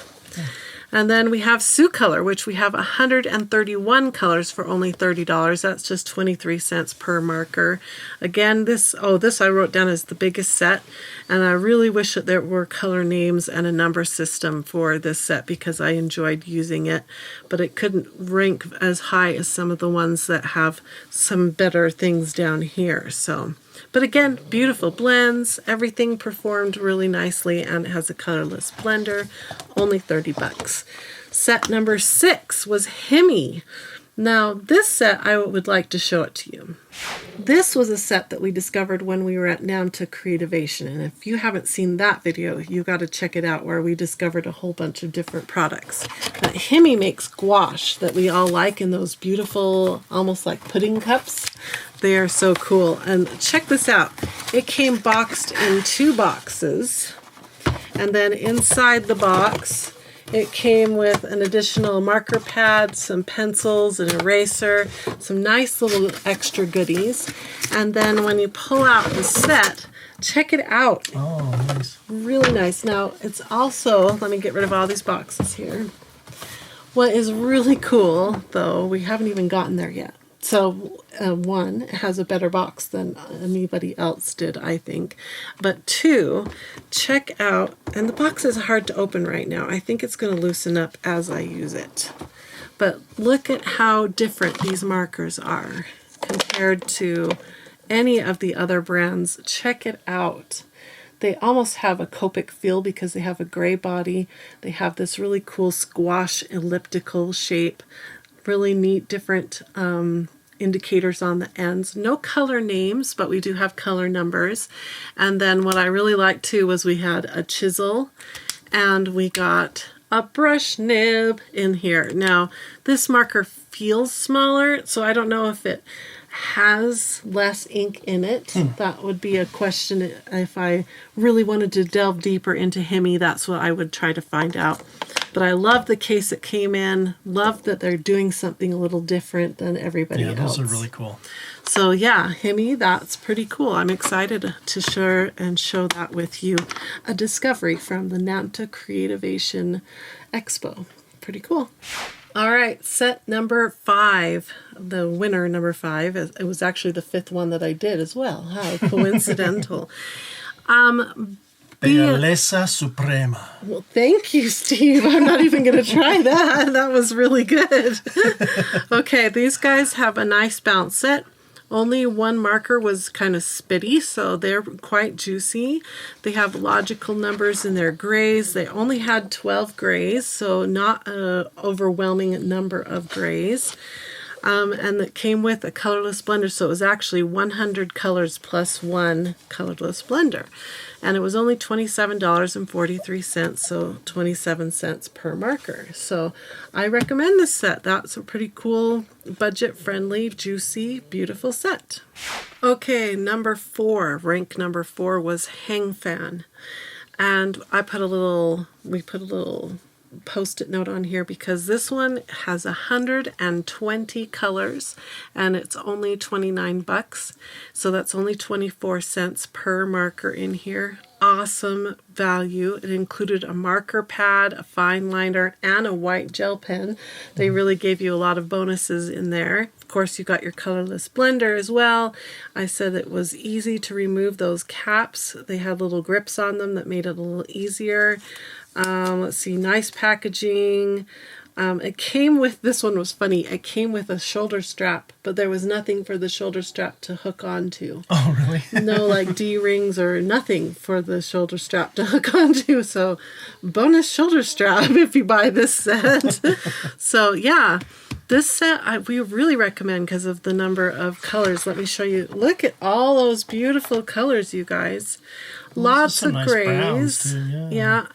And then we have Soucolor, which we have 131 colors for only $30. That's just 23 cents per marker. Again, this I wrote down as the biggest set, and I really wish that there were color names and a number system for this set because I enjoyed using it, but it couldn't rank as high as some of the ones that have some better things down here. But again, beautiful blends. Everything performed really nicely, and it has a colorless blender. Only $30. Set number 6 was Himi. Now, this set, I would like to show it to you. This was a set that we discovered when we were at NAMTA Creativation, and if you haven't seen that video, you got to check it out, where we discovered a whole bunch of different products. But Himi makes gouache that we all like in those beautiful, almost like pudding cups. They are so cool. And check this out. It came boxed in 2 boxes, and then inside the box, it came with an additional marker pad, some pencils, an eraser, some nice little extra goodies. And then when you pull out the set, check it out. Oh, nice. Really nice. Now, it's also, let me get rid of all these boxes here. What is really cool, though, we haven't even gotten there yet. So one, it has a better box than anybody else did, I think. But two, check out, and the box is hard to open right now. I think it's going to loosen up as I use it. But look at how different these markers are compared to any of the other brands. Check it out. They almost have a Copic feel because they have a gray body. They have this really cool squash elliptical shape. Really neat different indicators on the ends. No color names, but we do have color numbers. And then what I really liked too was we had a chisel and we got a brush nib in here. Now this marker feels smaller, so I don't know if it has less ink in it. That would be a question. If I really wanted to delve deeper into Himi, that's what I would try to find out. But I love the case it came in. Love that they're doing something a little different than everybody else. Yeah, those are really cool. So yeah, Himi, that's pretty cool. I'm excited to share and show that with you. A discovery from the NAMTA Creativation Expo. Pretty cool. All right, set number 5, the winner number 5. It was actually the 5th one that I did as well. How coincidental. Belleza Suprema. Well, thank you, Steve. I'm not even going to try that. That was really good. Okay, these guys have a nice bounce set. Only one marker was kind of spitty, so they're quite juicy. They have logical numbers in their grays. They only had 12 grays, so not an overwhelming number of grays. And it came with a colorless blender, so it was actually 100 colors plus one colorless blender. And it was only $27.43, so 27 cents per marker. So I recommend this set. That's a pretty cool, budget-friendly, juicy, beautiful set. Okay, number 4, rank number 4 was Hangfan. And we put a little post-it note on here because this one has 120 colors and it's only 29 bucks, so that's only 24 cents per marker in here. Awesome value. It included a marker pad, a fine liner, and a white gel pen. They really gave you a lot of bonuses in there. Of course, you got your colorless blender as well. I said it was easy to remove those caps. They had little grips on them that made it a little easier. Let's see, nice packaging. It came with, this one was funny, it came with a shoulder strap, but there was nothing for the shoulder strap to hook onto. Oh, really? No, like D-rings or nothing for the shoulder strap to hook onto. So bonus shoulder strap if you buy this set. So yeah, this set we really recommend because of the number of colors. Let me show you. Look at all those beautiful colors, you guys. Lots of nice grays. Too, yeah.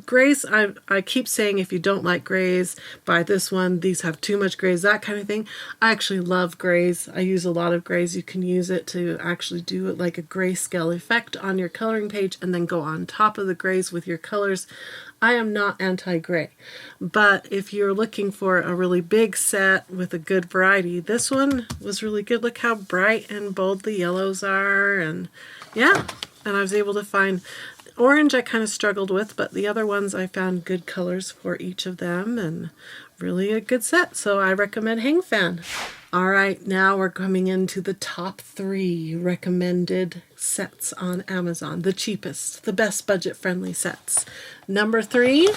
Grays, I keep saying if you don't like grays, buy this one. These have too much grays, that kind of thing. I actually love grays. I use a lot of grays. You can use it to actually do it like a grayscale effect on your coloring page and then go on top of the grays with your colors. I am not anti-gray, but if you're looking for a really big set with a good variety, this one was really good. Look how bright and bold the yellows are, and yeah. And I was able to find orange I kind of struggled with, but the other ones I found good colors for each of them and really a good set. So I recommend Hangfan. All right, now we're coming into the top 3 recommended sets on Amazon. The cheapest, the best budget-friendly sets. Number 3,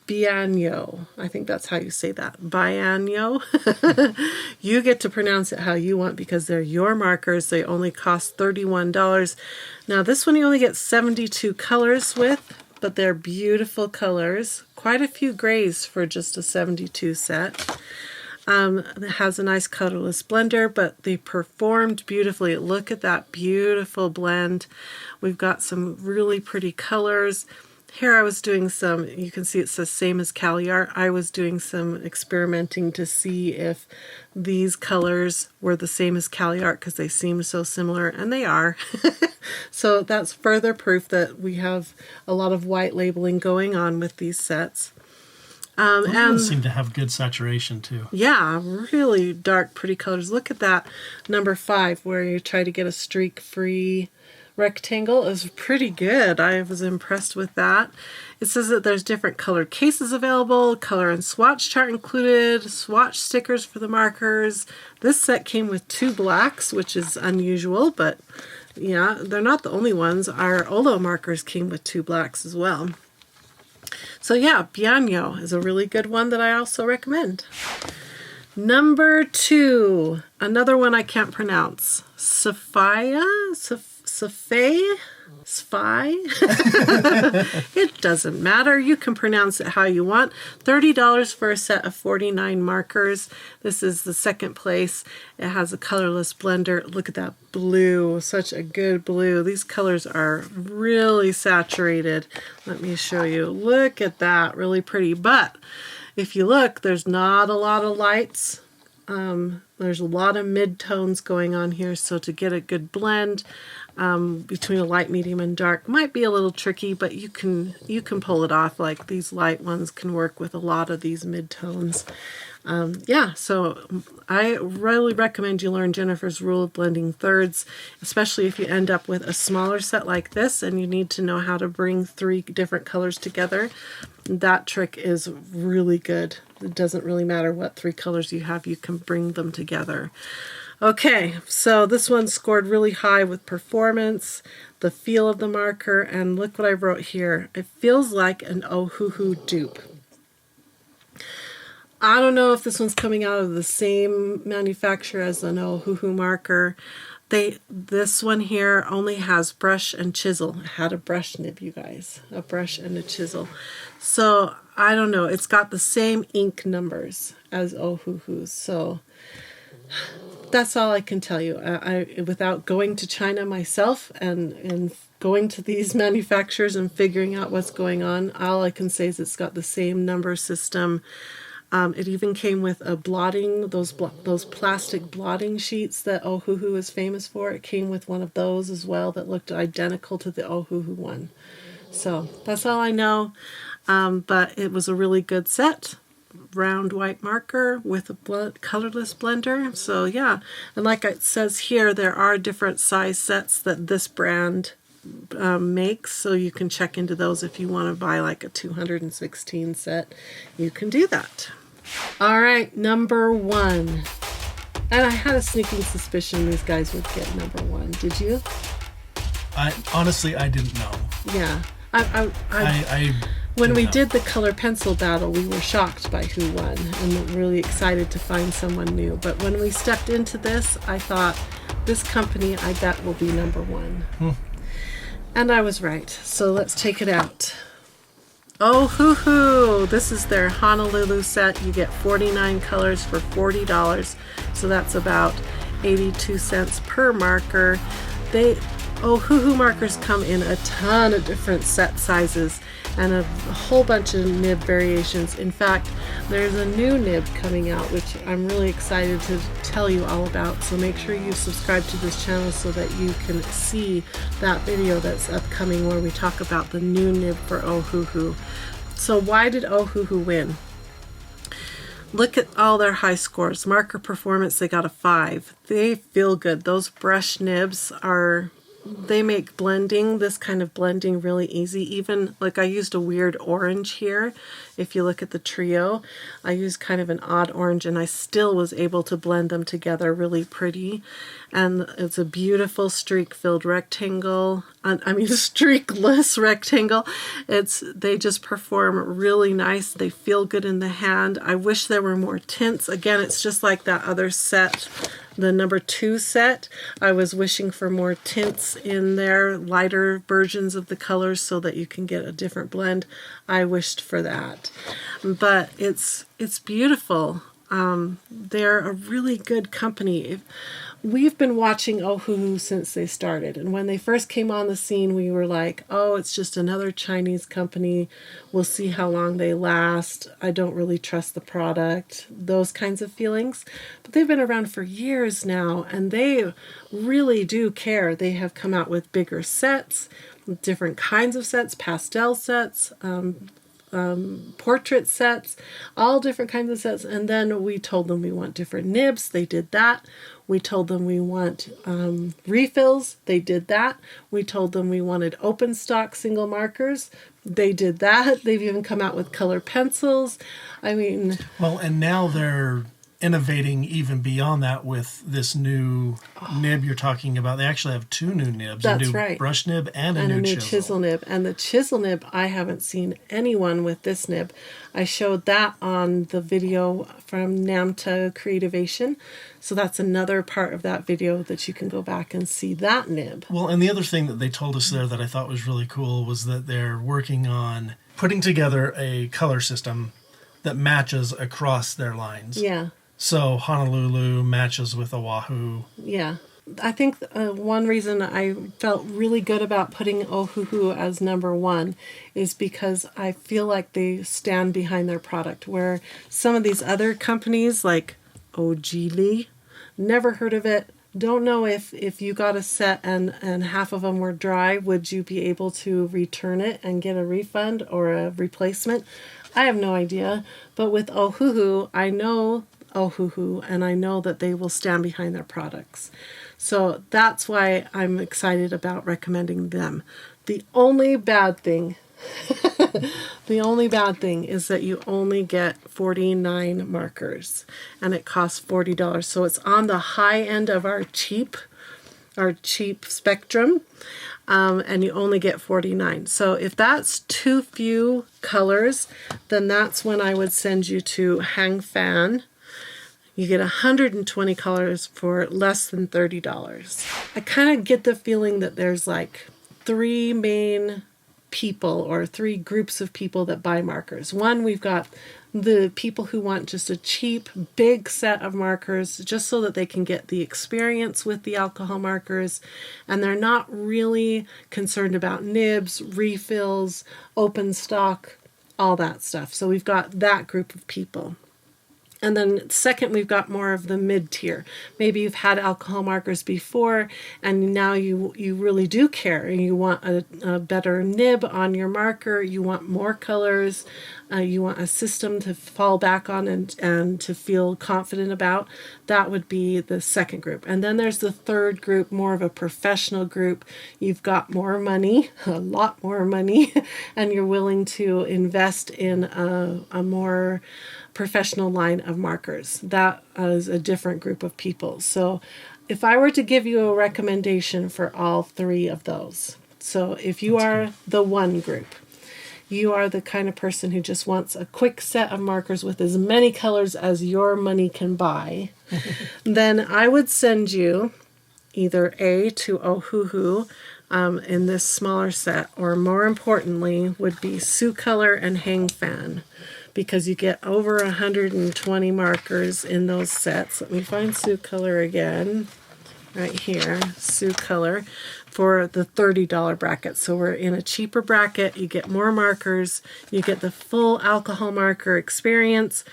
Bianyo. I think that's how you say that. Bianyo. You get to pronounce it how you want because they're your markers. They only cost $31. Now this one you only get 72 colors with, but they're beautiful colors. Quite a few grays for just a 72 set. It has a nice colorless blender, but they performed beautifully. Look at that beautiful blend. We've got some really pretty colors. Here I was doing some, you can see it says same as CaliArt. I was doing some experimenting to see if these colors were the same as CaliArt because they seem so similar, and they are. So that's further proof that we have a lot of white labeling going on with these sets. And seem to have good saturation too. Yeah, really dark, pretty colors. Look at that number 5 where you try to get a streak-free rectangle is pretty good. I was impressed with that. It says that there's different colored cases available, color and swatch chart included, swatch stickers for the markers. This set came with 2 blacks, which is unusual, but yeah, they're not the only ones. Our Olo markers came with 2 blacks as well. So yeah, Bianyo is a really good one that I also recommend. Number 2, another one I can't pronounce. SFAIH? It doesn't matter. You can pronounce it how you want. $30 for a set of 49 markers. This is the second place. It has a colorless blender. Look at that blue. Such a good blue. These colors are really saturated. Let me show you. Look at that. Really pretty. But if you look, there's not a lot of lights. There's a lot of mid-tones going on here, so to get a good blend between a light, medium, and dark might be a little tricky, but you can pull it off. Like these light ones can work with a lot of these mid-tones. Yeah, so I really recommend you learn Jennifer's rule of blending thirds, especially if you end up with a smaller set like this and you need to know how to bring 3 different colors together. That trick is really good. It doesn't really matter what 3 colors you have, you can bring them together. Okay, so this one scored really high with performance, the feel of the marker, and look what I wrote here. It feels like an Ohuhu dupe. I don't know if this one's coming out of the same manufacturer as an Ohuhu marker. This one here only has brush and chisel. It had a brush nib, you guys. A brush and a chisel. So, I don't know. It's got the same ink numbers as Ohuhu's. So, that's all I can tell you. Without going to China myself and going to these manufacturers and figuring out what's going on, all I can say is it's got the same number system. It even came with a blotting, those plastic blotting sheets that Ohuhu is famous for. It came with one of those as well that looked identical to the Ohuhu one. So that's all I know. But it was a really good set. Round white marker with a colorless blender. So yeah, and like it says here, there are different size sets that this brand makes, so you can check into those if you want to buy like a 216 set. You can do that. All right, number 1. And I had a sneaking suspicion these guys would get number 1. Did you? Honestly, I didn't know. Yeah. When we did the color pencil battle, we were shocked by who won and really excited to find someone new. But when we stepped into this, I thought, this company, I bet, will be number 1. And I was right. So let's take it out. Ohuhu! This is their Honolulu set. You get 49 colors for $40. So that's about 82 cents per marker. Ohuhu markers come in a ton of different set sizes and a whole bunch of nib variations. In fact, there's a new nib coming out, which I'm really excited to tell you all about. So make sure you subscribe to this channel so that you can see that video that's upcoming where we talk about the new nib for Ohuhu. So why did Ohuhu win? Look at all their high scores. Marker performance, they got a 5. They feel good. Those brush nibs they make blending, this kind of blending, really easy. Even, like, I used a weird orange here. If you look at the trio, I used kind of an odd orange, and I still was able to blend them together really pretty. And it's a beautiful streak-filled rectangle. Streakless rectangle. They just perform really nice. They feel good in the hand. I wish there were more tints. Again, it's just like that other set, the number 2 set. I was wishing for more tints in there, lighter versions of the colors so that you can get a different blend. I wished for that. But it's beautiful. They're a really good company. We've been watching Ohuhu since they started, and when they first came on the scene, we were like, oh, it's just another Chinese company. We'll see how long they last. I don't really trust the product. Those kinds of feelings. But they've been around for years now, and they really do care. They have come out with bigger sets, different kinds of sets, pastel sets, portrait sets, all different kinds of sets. And then we told them we want different nibs. They did that. We told them we want refills. They did that. We told them we wanted open stock single markers. They did that. They've even come out with color pencils. I mean... Well, and now they're innovating even beyond that with this new nib you're talking about. They actually have 2 new nibs. That's a new right. brush nib and a new chisel nib. And the chisel nib, I haven't seen anyone with this nib. I showed that on the video from NAMTA Creativation. So that's another part of that video that you can go back and see that nib. Well, and the other thing that they told us there that I thought was really cool was that they're working on putting together a color system that matches across their lines. Yeah. So Honolulu matches with Oahu. Yeah. I think one reason I felt really good about putting Ohuhu as number 1 is because I feel like they stand behind their product, where some of these other companies like Ojili, never heard of it, don't know if you got a set and half of them were dry, would you be able to return it and get a refund or a replacement? I have no idea. But with Ohuhu, I know Ohuhu, and I know that they will stand behind their products. So that's why I'm excited about recommending them. The only bad thing, is that you only get 49 markers, and it costs $40. So it's on the high end of our cheap spectrum, and you only get 49. So if that's too few colors, then that's when I would send you to Hangfan. You get 120 colors for less than $30. I kind of get the feeling that there's like 3 main people or 3 groups of people that buy markers. One, we've got the people who want just a cheap, big set of markers just so that they can get the experience with the alcohol markers, and they're not really concerned about nibs, refills, open stock, all that stuff. So we've got that group of people. And then second, we've got more of the mid-tier. Maybe you've had alcohol markers before, and now you really do care, and you want a better nib on your marker, you want more colors, you want a system to fall back on and to feel confident about. That would be the second group. And then there's the third group, more of a professional group. You've got more money, a lot more money, and you're willing to invest in a more professional line of markers. That is a different group of people. So if I were to give you a recommendation for all 3 of those, so if you are the 1 group, you are the kind of person who just wants a quick set of markers with as many colors as your money can buy, then I would send you either A, to Ohuhu in this smaller set, or more importantly would be Soucolor and Hangfan, because you get over 120 markers in those sets. Let me find Soucolor again. Right here, Soucolor, for the $30 bracket. So we're in a cheaper bracket. You get more markers. You get the full alcohol marker experience.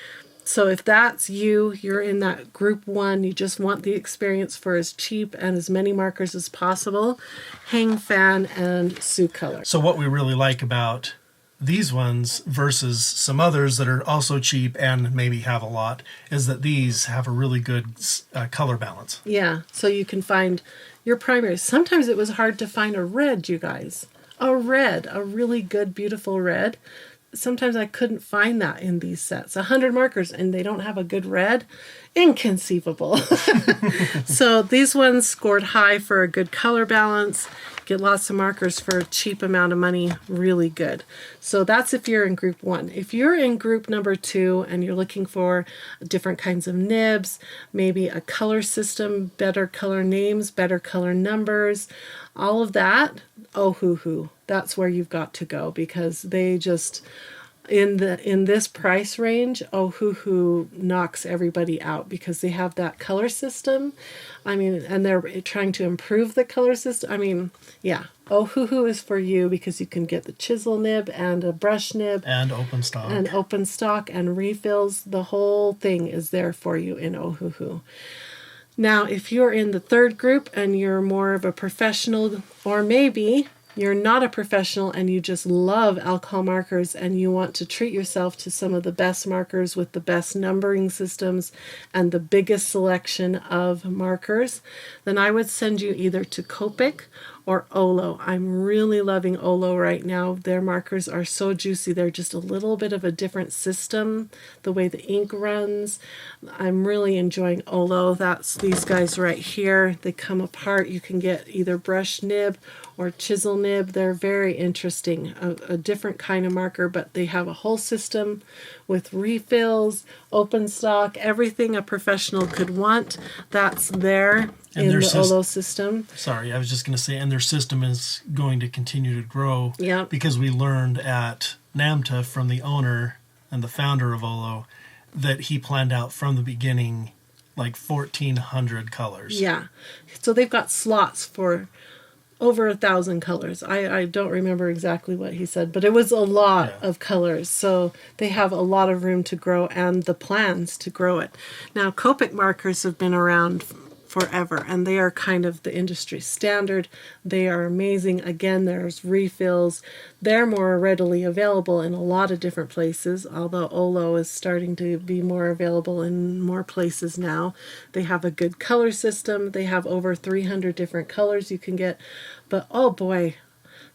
So if that's you, you're in that group 1, you just want the experience for as cheap and as many markers as possible, Hangfan and Soucolor. So what we really like about these ones versus some others that are also cheap and maybe have a lot is that these have a really good color balance. Yeah, so you can find your primaries. Sometimes it was hard to find a red, you guys. A really good, beautiful red. Sometimes I couldn't find that in these sets. 100 markers and they don't have a good red? Inconceivable. So these ones scored high for a good color balance. Get lots of markers for a cheap amount of money, really good. So that's if you're in group 1. If you're in group number 2 and you're looking for different kinds of nibs, maybe a color system, better color names, better color numbers, all of that, Ohuhu. That's where you've got to go, because they just, in this price range, Ohuhu knocks everybody out because they have that color system. I mean, and they're trying to improve the color system. I mean, yeah, Ohuhu is for you because you can get the chisel nib and a brush nib. And open stock. And open stock and refills. The whole thing is there for you in Ohuhu. Now, if you're in the third group and you're more of a professional, or maybe you're not a professional and you just love alcohol markers and you want to treat yourself to some of the best markers with the best numbering systems and the biggest selection of markers, then I would send you either to Copic or Olo. I'm really loving Olo right now. Their markers are so juicy. They're just a little bit of a different system, the way the ink runs. I'm really enjoying Olo. That's these guys right here. They come apart. You can get either brush nib or chisel nib. They're very interesting, a different kind of marker, but they have a whole system with refills, open stock, everything a professional could want. That's there in the Olo system. Sorry, I was just going to say, and their system is going to continue to grow. Yeah. Because we learned at NAMTA from the owner and the founder of Olo that he planned out from the beginning like 1,400 colors. Yeah. So they've got slots for over 1,000 colors. I don't remember exactly what he said, but it was a lot of colors. So they have a lot of room to grow and the plans to grow it. Now, Copic markers have been around forever, and they are kind of the industry standard. They are amazing. Again, there's refills. They're more readily available in a lot of different places, although Olo is starting to be more available in more places now. They have a good color system. They have over 300 different colors you can get, but oh boy,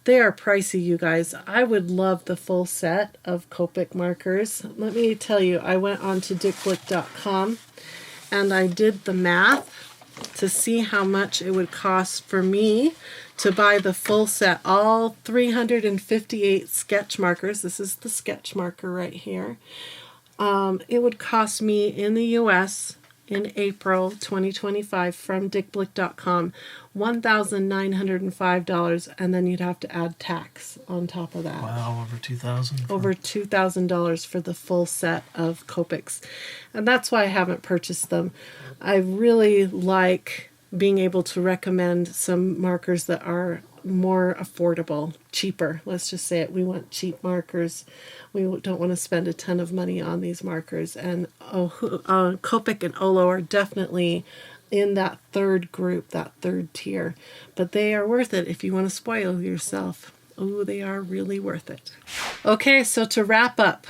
they are pricey, you guys. I would love the full set of Copic markers. Let me tell you, I went on to dickblick.com and I did the math to see how much it would cost for me to buy the full set, all 358 sketch markers. This is the sketch marker right here. It would cost me in the US in April 2025 from dickblick.com $1,905, and then you'd have to add tax on top of that. Wow, over $2,000. Over $2,000 for the full set of Copics. And that's why I haven't purchased them. I really like being able to recommend some markers that are more affordable, cheaper. Let's just say it. We want cheap markers. We don't want to spend a ton of money on these markers. And Copic and Olo are definitely in that third group, that third tier. But they are worth it if you want to spoil yourself. Oh, they are really worth it. Okay, so to wrap up,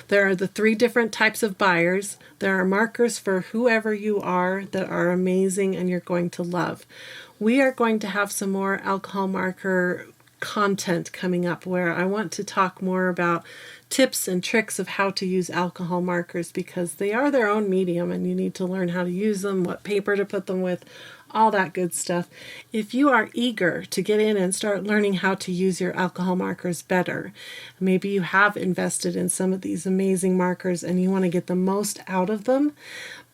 there are the 3 different types of buyers. There are markers for whoever you are that are amazing and you're going to love. We are going to have some more alcohol marker content coming up where I want to talk more about tips and tricks of how to use alcohol markers, because they are their own medium and you need to learn how to use them, what paper to put them with, all that good stuff. If you are eager to get in and start learning how to use your alcohol markers better, maybe you have invested in some of these amazing markers and you want to get the most out of them,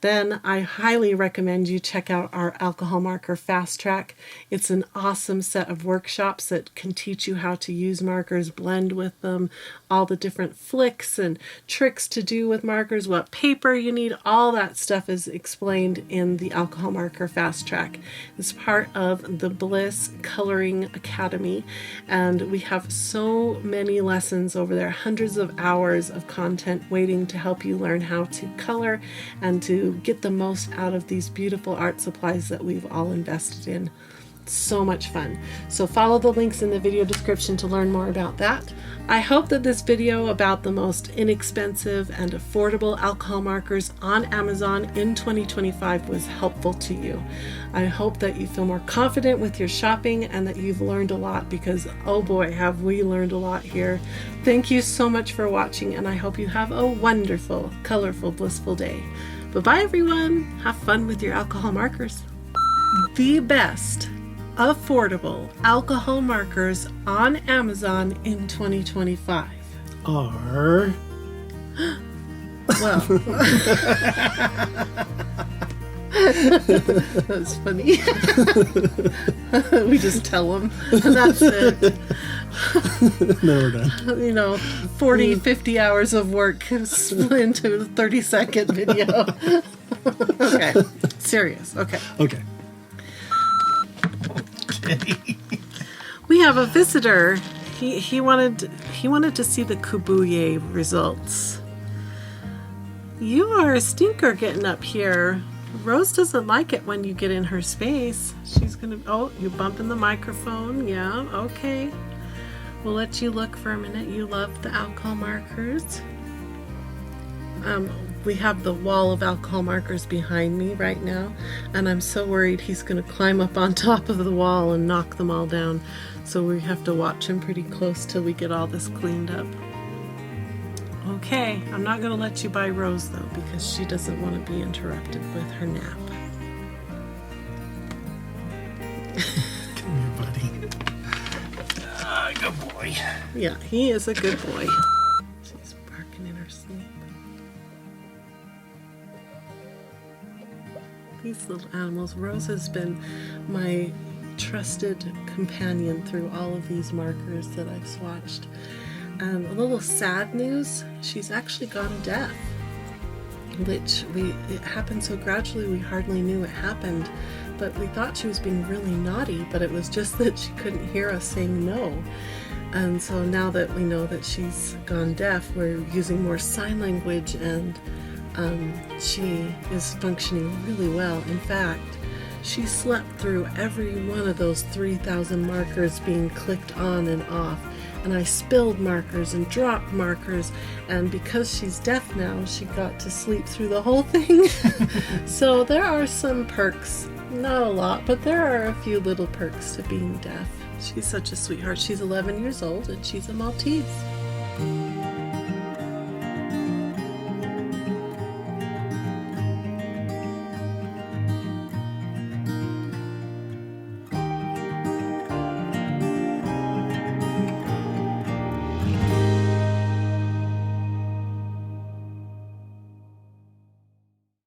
then I highly recommend you check out our alcohol marker fast track. It's an awesome set of workshops that can teach you how to use markers, blend with them, all the different flicks and tricks to do with markers, what paper you need, all that stuff is explained in the alcohol marker fast track. It's part of the Bliss Coloring Academy, and we have so many lessons over there, hundreds of hours of content waiting to help you learn how to color and to get the most out of these beautiful art supplies that we've all invested in. So much fun. So follow the links in the video description to learn more about that. I hope that this video about the most inexpensive and affordable alcohol markers on Amazon in 2025 was helpful to you. I hope that you feel more confident with your shopping and that you've learned a lot, because oh boy, have we learned a lot here. Thank you so much for watching, and I hope you have a wonderful, colorful, blissful day. Bye-bye, everyone. Have fun with your alcohol markers. The best affordable alcohol markers on Amazon in 2025 are... Well, that's funny. We just tell them, and that's it. No, we're done. 40, 50 hours of work split into a 30-second video. Okay, serious. Okay. Okay. We have a visitor. He wanted to see the Kebuye results. You are a stinker getting up here. Rose doesn't like it when you get in her space. She's gonna, oh, you bumping the microphone. Yeah, okay. We'll let you look for a minute. You love the alcohol markers. We have the wall of alcohol markers behind me right now, and I'm so worried he's going to climb up on top of the wall and knock them all down. So we have to watch him pretty close till we get all this cleaned up. Okay, I'm not going to let you buy Rose though, because she doesn't want to be interrupted with her nap. Come here, buddy. Good boy. Yeah, he is a good boy. She's barking in her sleep. These little animals. Rose has been my trusted companion through all of these markers that I've swatched. And a little sad news, she's actually gone deaf, which it happened so gradually we hardly knew it happened, but we thought she was being really naughty, but it was just that she couldn't hear us saying no. And so now that we know that she's gone deaf, we're using more sign language, and she is functioning really well. In fact, she slept through every one of those 3,000 markers being clicked on and off. And I spilled markers and dropped markers, and because she's deaf now, she got to sleep through the whole thing. So there are some perks, not a lot, but there are a few little perks to being deaf. She's such a sweetheart. She's 11 years old and she's a Maltese.